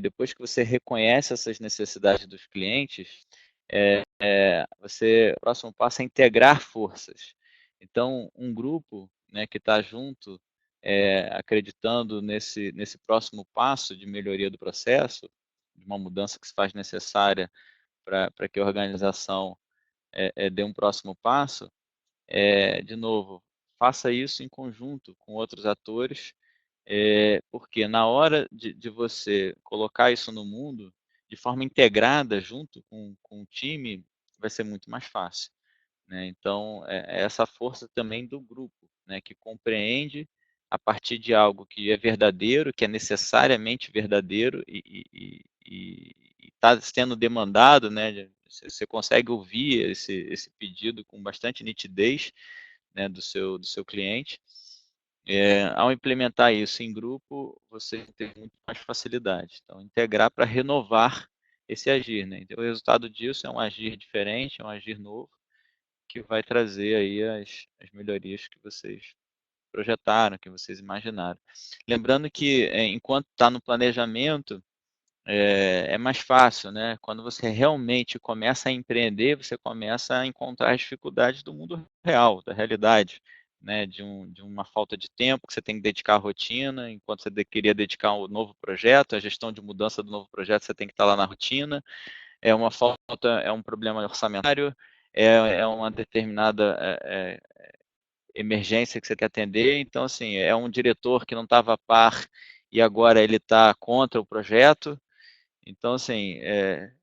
depois que você reconhece essas necessidades dos clientes, o próximo passo é integrar forças. Então, um grupo, né, que está junto, acreditando nesse próximo passo de melhoria do processo, de uma mudança que se faz necessária para que a organização dê um próximo passo, de novo, faça isso em conjunto com outros atores, porque na hora de você colocar isso no mundo, de forma integrada, junto com o time, vai ser muito mais fácil. Né? Então, é essa força também do grupo, né? Que compreende a partir de algo que é verdadeiro, que é necessariamente verdadeiro e está sendo demandado, né? Você consegue ouvir esse pedido com bastante nitidez, né? Do seu cliente. Ao implementar isso em grupo, você tem muito mais facilidade. Então, integrar para renovar esse agir, né? Então, o resultado disso é um agir diferente, é um agir novo, que vai trazer aí as melhorias que vocês projetaram, que vocês imaginaram. Lembrando que, enquanto está no planejamento, é mais fácil, né? Quando você realmente começa a empreender, você começa a encontrar as dificuldades do mundo real, da realidade, né? De uma falta de tempo que você tem que dedicar à rotina, enquanto você queria dedicar ao novo projeto, a gestão de mudança do novo projeto, você tem que estar lá na rotina. É uma falta, é um problema orçamentário, é uma determinada emergência que você quer atender. Então, assim, é um diretor que não estava a par e agora ele está contra o projeto. Então, assim,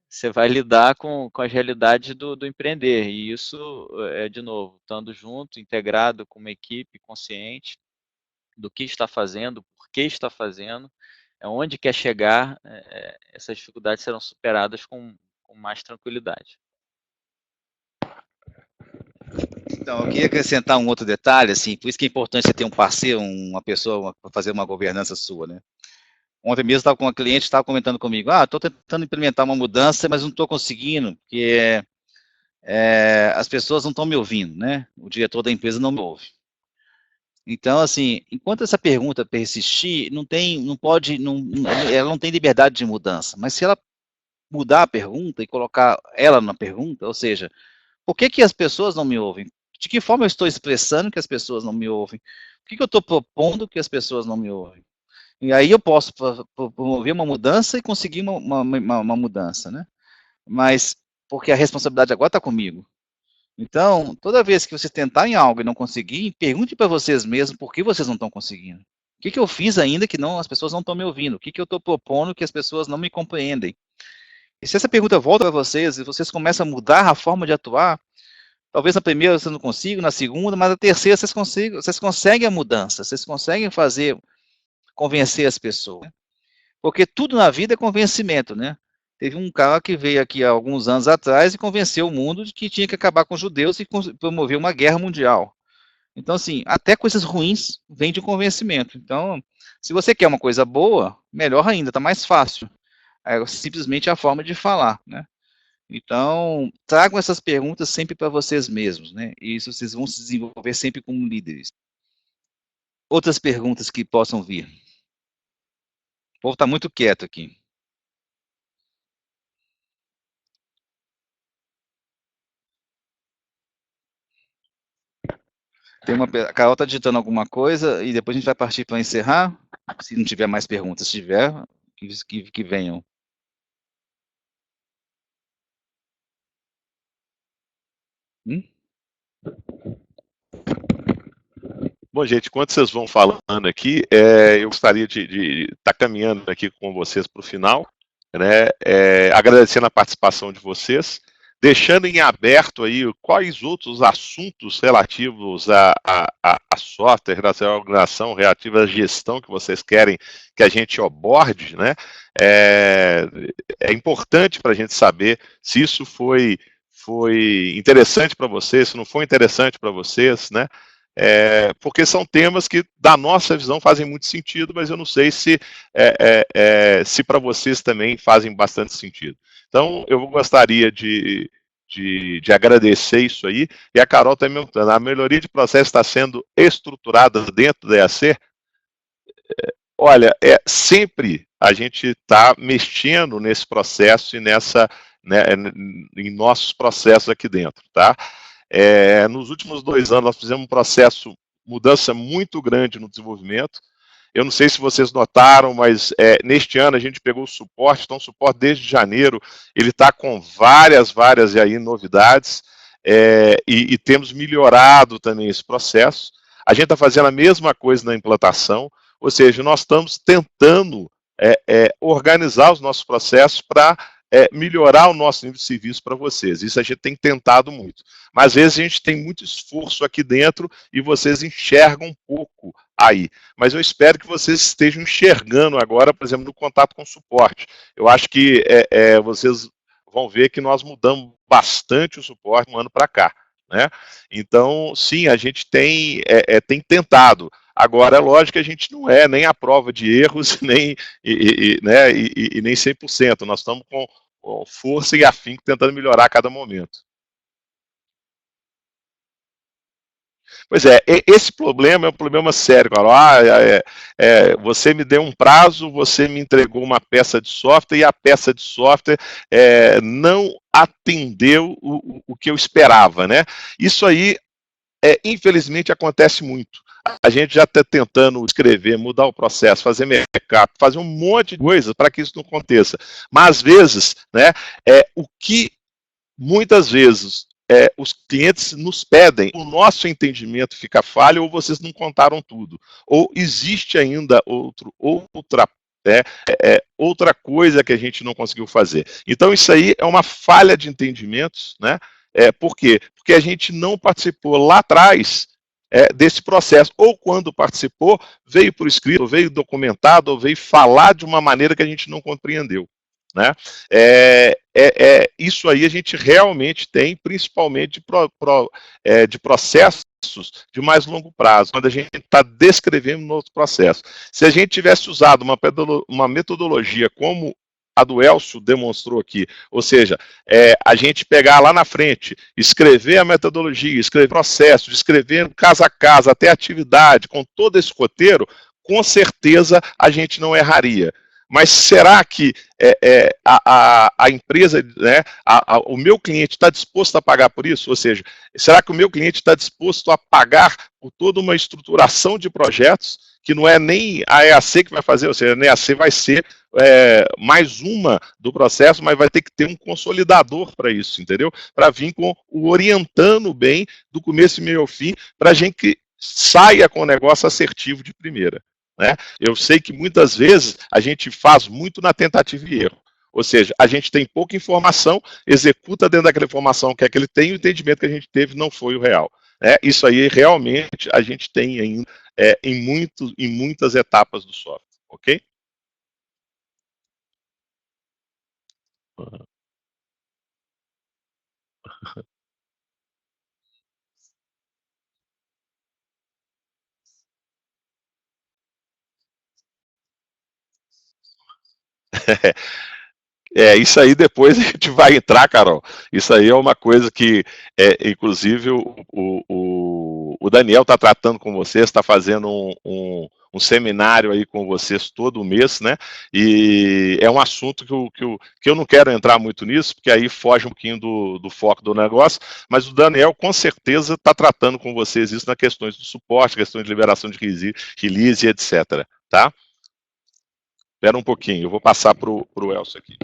você vai lidar com as realidades do empreender. E isso, de novo, estando junto, integrado com uma equipe consciente do que está fazendo, por que está fazendo, onde quer chegar, essas dificuldades serão superadas com mais tranquilidade. Então, eu queria acrescentar um outro detalhe, assim, por isso que é importante você ter um parceiro, uma pessoa para fazer uma governança sua, né? Ontem mesmo estava com uma cliente, estava comentando comigo, estou tentando implementar uma mudança, mas não estou conseguindo, porque as pessoas não estão me ouvindo, né? O diretor da empresa não me ouve. Então, assim, enquanto essa pergunta persistir, ela não tem liberdade de mudança. Mas se ela mudar a pergunta e colocar ela na pergunta, ou seja, por que as pessoas não me ouvem? De que forma eu estou expressando que as pessoas não me ouvem? O que eu estou propondo que as pessoas não me ouvem? E aí eu posso promover uma mudança e conseguir uma mudança, né? Mas porque a responsabilidade agora está comigo. Então, toda vez que você tentar em algo e não conseguir, pergunte para vocês mesmos por que vocês não estão conseguindo. O que eu fiz ainda que as pessoas não estão me ouvindo? O que eu estou propondo que as pessoas não me compreendem? E se essa pergunta volta para vocês e vocês começam a mudar a forma de atuar, talvez na primeira vocês não consigam, na segunda, mas na terceira vocês conseguem a mudança, vocês conseguem convencer as pessoas. Porque tudo na vida é convencimento, né? Teve um cara que veio aqui há alguns anos atrás e convenceu o mundo de que tinha que acabar com os judeus e promover uma guerra mundial. Então, assim, até coisas ruins vêm de convencimento. Então, se você quer uma coisa boa, melhor ainda, está mais fácil. É simplesmente a forma de falar, né? Então, tragam essas perguntas sempre para vocês mesmos, né? E isso vocês vão se desenvolver sempre como líderes. Outras perguntas que possam vir. O povo está muito quieto aqui. A Carol está digitando alguma coisa e depois a gente vai partir para encerrar. Se não tiver mais perguntas, se tiver, que venham. Bom, gente, enquanto vocês vão falando aqui, eu gostaria de estar caminhando aqui com vocês para o final, né? Agradecendo a participação de vocês, deixando em aberto aí quais outros assuntos relativos a software, relação à organização, relativos à gestão que vocês querem que a gente aborde, né? É importante para a gente saber se isso foi interessante para vocês, se não foi interessante para vocês, né? Porque são temas que, da nossa visão, fazem muito sentido, mas eu não sei se para vocês também fazem bastante sentido. Então, eu gostaria de agradecer isso aí, e a Carol está me perguntando, a melhoria de processo está sendo estruturada dentro da EAC? Olha, sempre a gente está mexendo nesse processo e em nossos processos aqui dentro, tá? Nos últimos 2 anos, nós fizemos um processo, mudança muito grande no desenvolvimento. Eu não sei se vocês notaram, mas neste ano a gente pegou o suporte, então o suporte desde janeiro, ele está com várias aí novidades, e temos melhorado também esse processo. A gente está fazendo a mesma coisa na implantação, ou seja, nós estamos tentando organizar os nossos processos para melhorar o nosso nível de serviço para vocês. Isso a gente tem tentado muito. Mas às vezes a gente tem muito esforço aqui dentro e vocês enxergam um pouco aí. Mas eu espero que vocês estejam enxergando agora, por exemplo, no contato com o suporte. Eu acho que vocês vão ver que nós mudamos bastante o suporte um ano para cá, né? Então, sim, a gente tem tentado. Agora, é lógico que a gente não é nem a prova de erros, nem 100%. Nós estamos com força e afinco tentando melhorar a cada momento. Pois é, esse problema é um problema sério, Carol. Você me deu um prazo, você me entregou uma peça de software e a peça de software não atendeu o que eu esperava, né? Isso aí, infelizmente, acontece muito. A gente já está tentando escrever, mudar o processo, fazer backup, fazer um monte de coisa para que isso não aconteça. Mas, às vezes, né, o que muitas vezes os clientes nos pedem, o nosso entendimento fica falho ou vocês não contaram tudo. Ou existe ainda outra coisa que a gente não conseguiu fazer. Então, isso aí é uma falha de entendimentos, né? Por quê? Porque a gente não participou lá atrás desse processo. Ou quando participou, veio por escrito, ou veio documentado, ou veio falar de uma maneira que a gente não compreendeu. Né? Isso aí a gente realmente tem, principalmente de processos de mais longo prazo, quando a gente está descrevendo um outro processo. Se a gente tivesse usado uma metodologia como a do Elcio demonstrou aqui, ou seja, a gente pegar lá na frente, escrever a metodologia, escrever o processo, escrever casa a casa, até a atividade, com todo esse roteiro, com certeza a gente não erraria. Mas será que a empresa, né, o meu cliente está disposto a pagar por isso? Ou seja, será que o meu cliente está disposto a pagar por toda uma estruturação de projetos que não é nem a EAC que vai fazer, ou seja, a EAC vai ser mais uma do processo, mas vai ter que ter um consolidador para isso, entendeu? Para vir com o orientando bem do começo e meio ao fim, para a gente que saia com o negócio assertivo de primeira. Né? Eu sei que muitas vezes a gente faz muito na tentativa e erro. Ou seja, a gente tem pouca informação, executa dentro daquela informação que é que ele tem, e o entendimento que a gente teve não foi o real. Isso aí realmente a gente tem ainda em muitas etapas do software, ok? Isso aí depois a gente vai entrar, Carol. Isso aí é uma coisa que, inclusive, o Daniel está tratando com vocês, está fazendo um seminário aí com vocês todo mês, né? E é um assunto que eu não quero entrar muito nisso, porque aí foge um pouquinho do foco do negócio, mas o Daniel com certeza está tratando com vocês isso nas questões do suporte, questões de liberação de release, etc. Tá? Espera um pouquinho, eu vou passar para o Elcio aqui.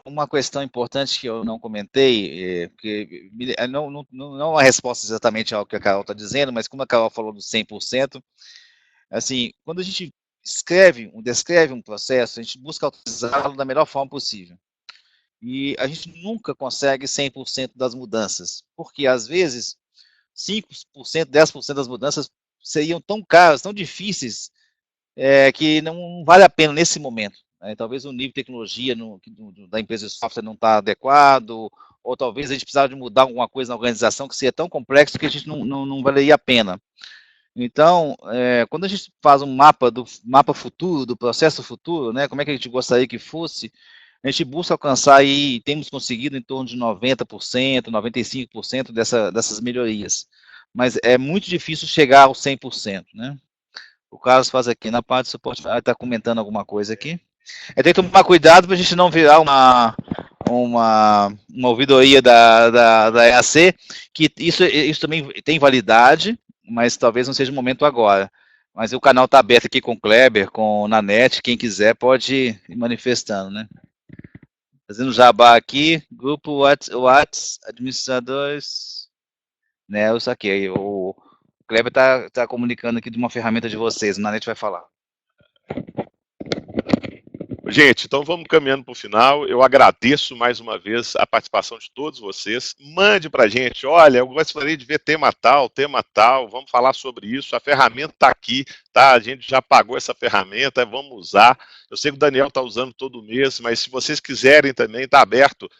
Uma questão importante que eu não comentei, porque não é uma resposta exatamente ao que a Carol está dizendo, mas como a Carol falou do 100%, assim, quando a gente descreve um processo, a gente busca utilizá-lo da melhor forma possível. E a gente nunca consegue 100% das mudanças, porque às vezes 5%, 10% das mudanças seriam tão caras, tão difíceis, que não vale a pena nesse momento. Talvez o nível de tecnologia da empresa de software não está adequado, ou talvez a gente precisava de mudar alguma coisa na organização que seria tão complexo que a gente não valeria a pena. Então, quando a gente faz um mapa futuro, do processo futuro, né, como é que a gente gostaria que fosse, a gente busca alcançar e temos conseguido em torno de 90%, 95% dessas melhorias. Mas é muito difícil chegar ao 100%, né? O Carlos faz aqui na parte de suporte, está comentando alguma coisa aqui. Tem que tomar cuidado para a gente não virar uma ouvidoria da EAC, que isso também tem validade, mas talvez não seja o momento agora. Mas o canal está aberto aqui com o Kleber, com o Nanete, quem quiser pode ir manifestando, né? Fazendo jabá aqui, grupo Whats, administradores, né, eu saquei, o Kleber está comunicando aqui de uma ferramenta de vocês, o Nanete vai falar. Gente, então vamos caminhando para o final. Eu agradeço mais uma vez a participação de todos vocês. Mande para a gente, olha, eu gostaria de ver tema tal, vamos falar sobre isso. A ferramenta está aqui, tá? A gente já pagou essa ferramenta, vamos usar. Eu sei que o Daniel está usando todo mês, mas se vocês quiserem também, está aberto.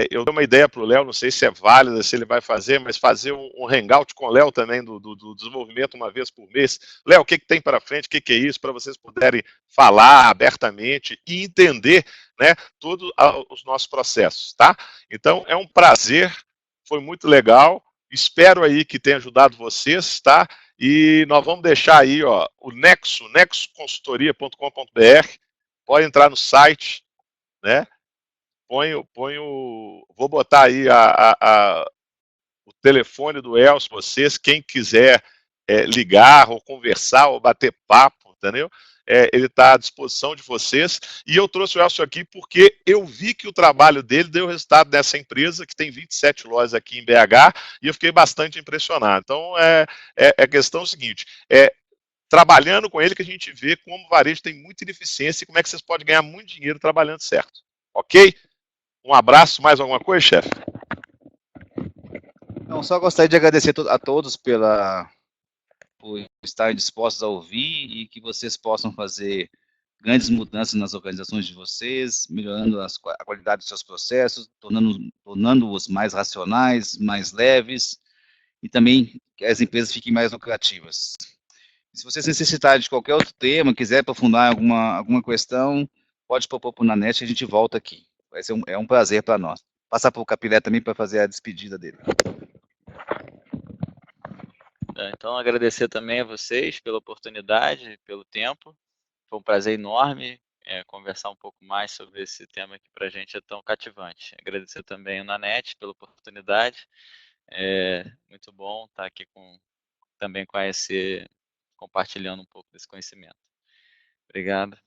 Eu dei uma ideia para o Léo, não sei se é válida, se ele vai fazer, mas fazer um hangout com o Léo também do desenvolvimento uma vez por mês. Léo, o que tem para frente, o que é isso, para vocês puderem falar abertamente e entender, né, todos os nossos processos, tá? Então, é um prazer, foi muito legal. Espero aí que tenha ajudado vocês, tá? E nós vamos deixar aí, ó, o nexoconsultoria.com.br. Pode entrar no site, né? Vou botar aí o telefone do Elcio, vocês, quem quiser ligar ou conversar ou bater papo, entendeu? Ele está à disposição de vocês. E eu trouxe o Elcio aqui porque eu vi que o trabalho dele deu resultado nessa empresa, que tem 27 lojas aqui em BH, e eu fiquei bastante impressionado. Então, a questão seguinte, trabalhando com ele que a gente vê como o varejo tem muita ineficiência e como é que vocês podem ganhar muito dinheiro trabalhando certo. Ok? Um abraço, mais alguma coisa, chefe? Não, só gostaria de agradecer a todos por estarem dispostos a ouvir e que vocês possam fazer grandes mudanças nas organizações de vocês, melhorando a qualidade dos seus processos, tornando-os mais racionais, mais leves e também que as empresas fiquem mais lucrativas. Se vocês necessitarem de qualquer outro tema, quiser aprofundar alguma questão, pode propor para o Nanete e a gente volta aqui. Vai ser um prazer para nós. Passar para o Capilé também para fazer a despedida dele. Então, agradecer também a vocês pela oportunidade, pelo tempo. Foi um prazer enorme conversar um pouco mais sobre esse tema que para a gente é tão cativante. Agradecer também o Nanete pela oportunidade. Muito bom estar aqui também com a EC, compartilhando um pouco desse conhecimento. Obrigado.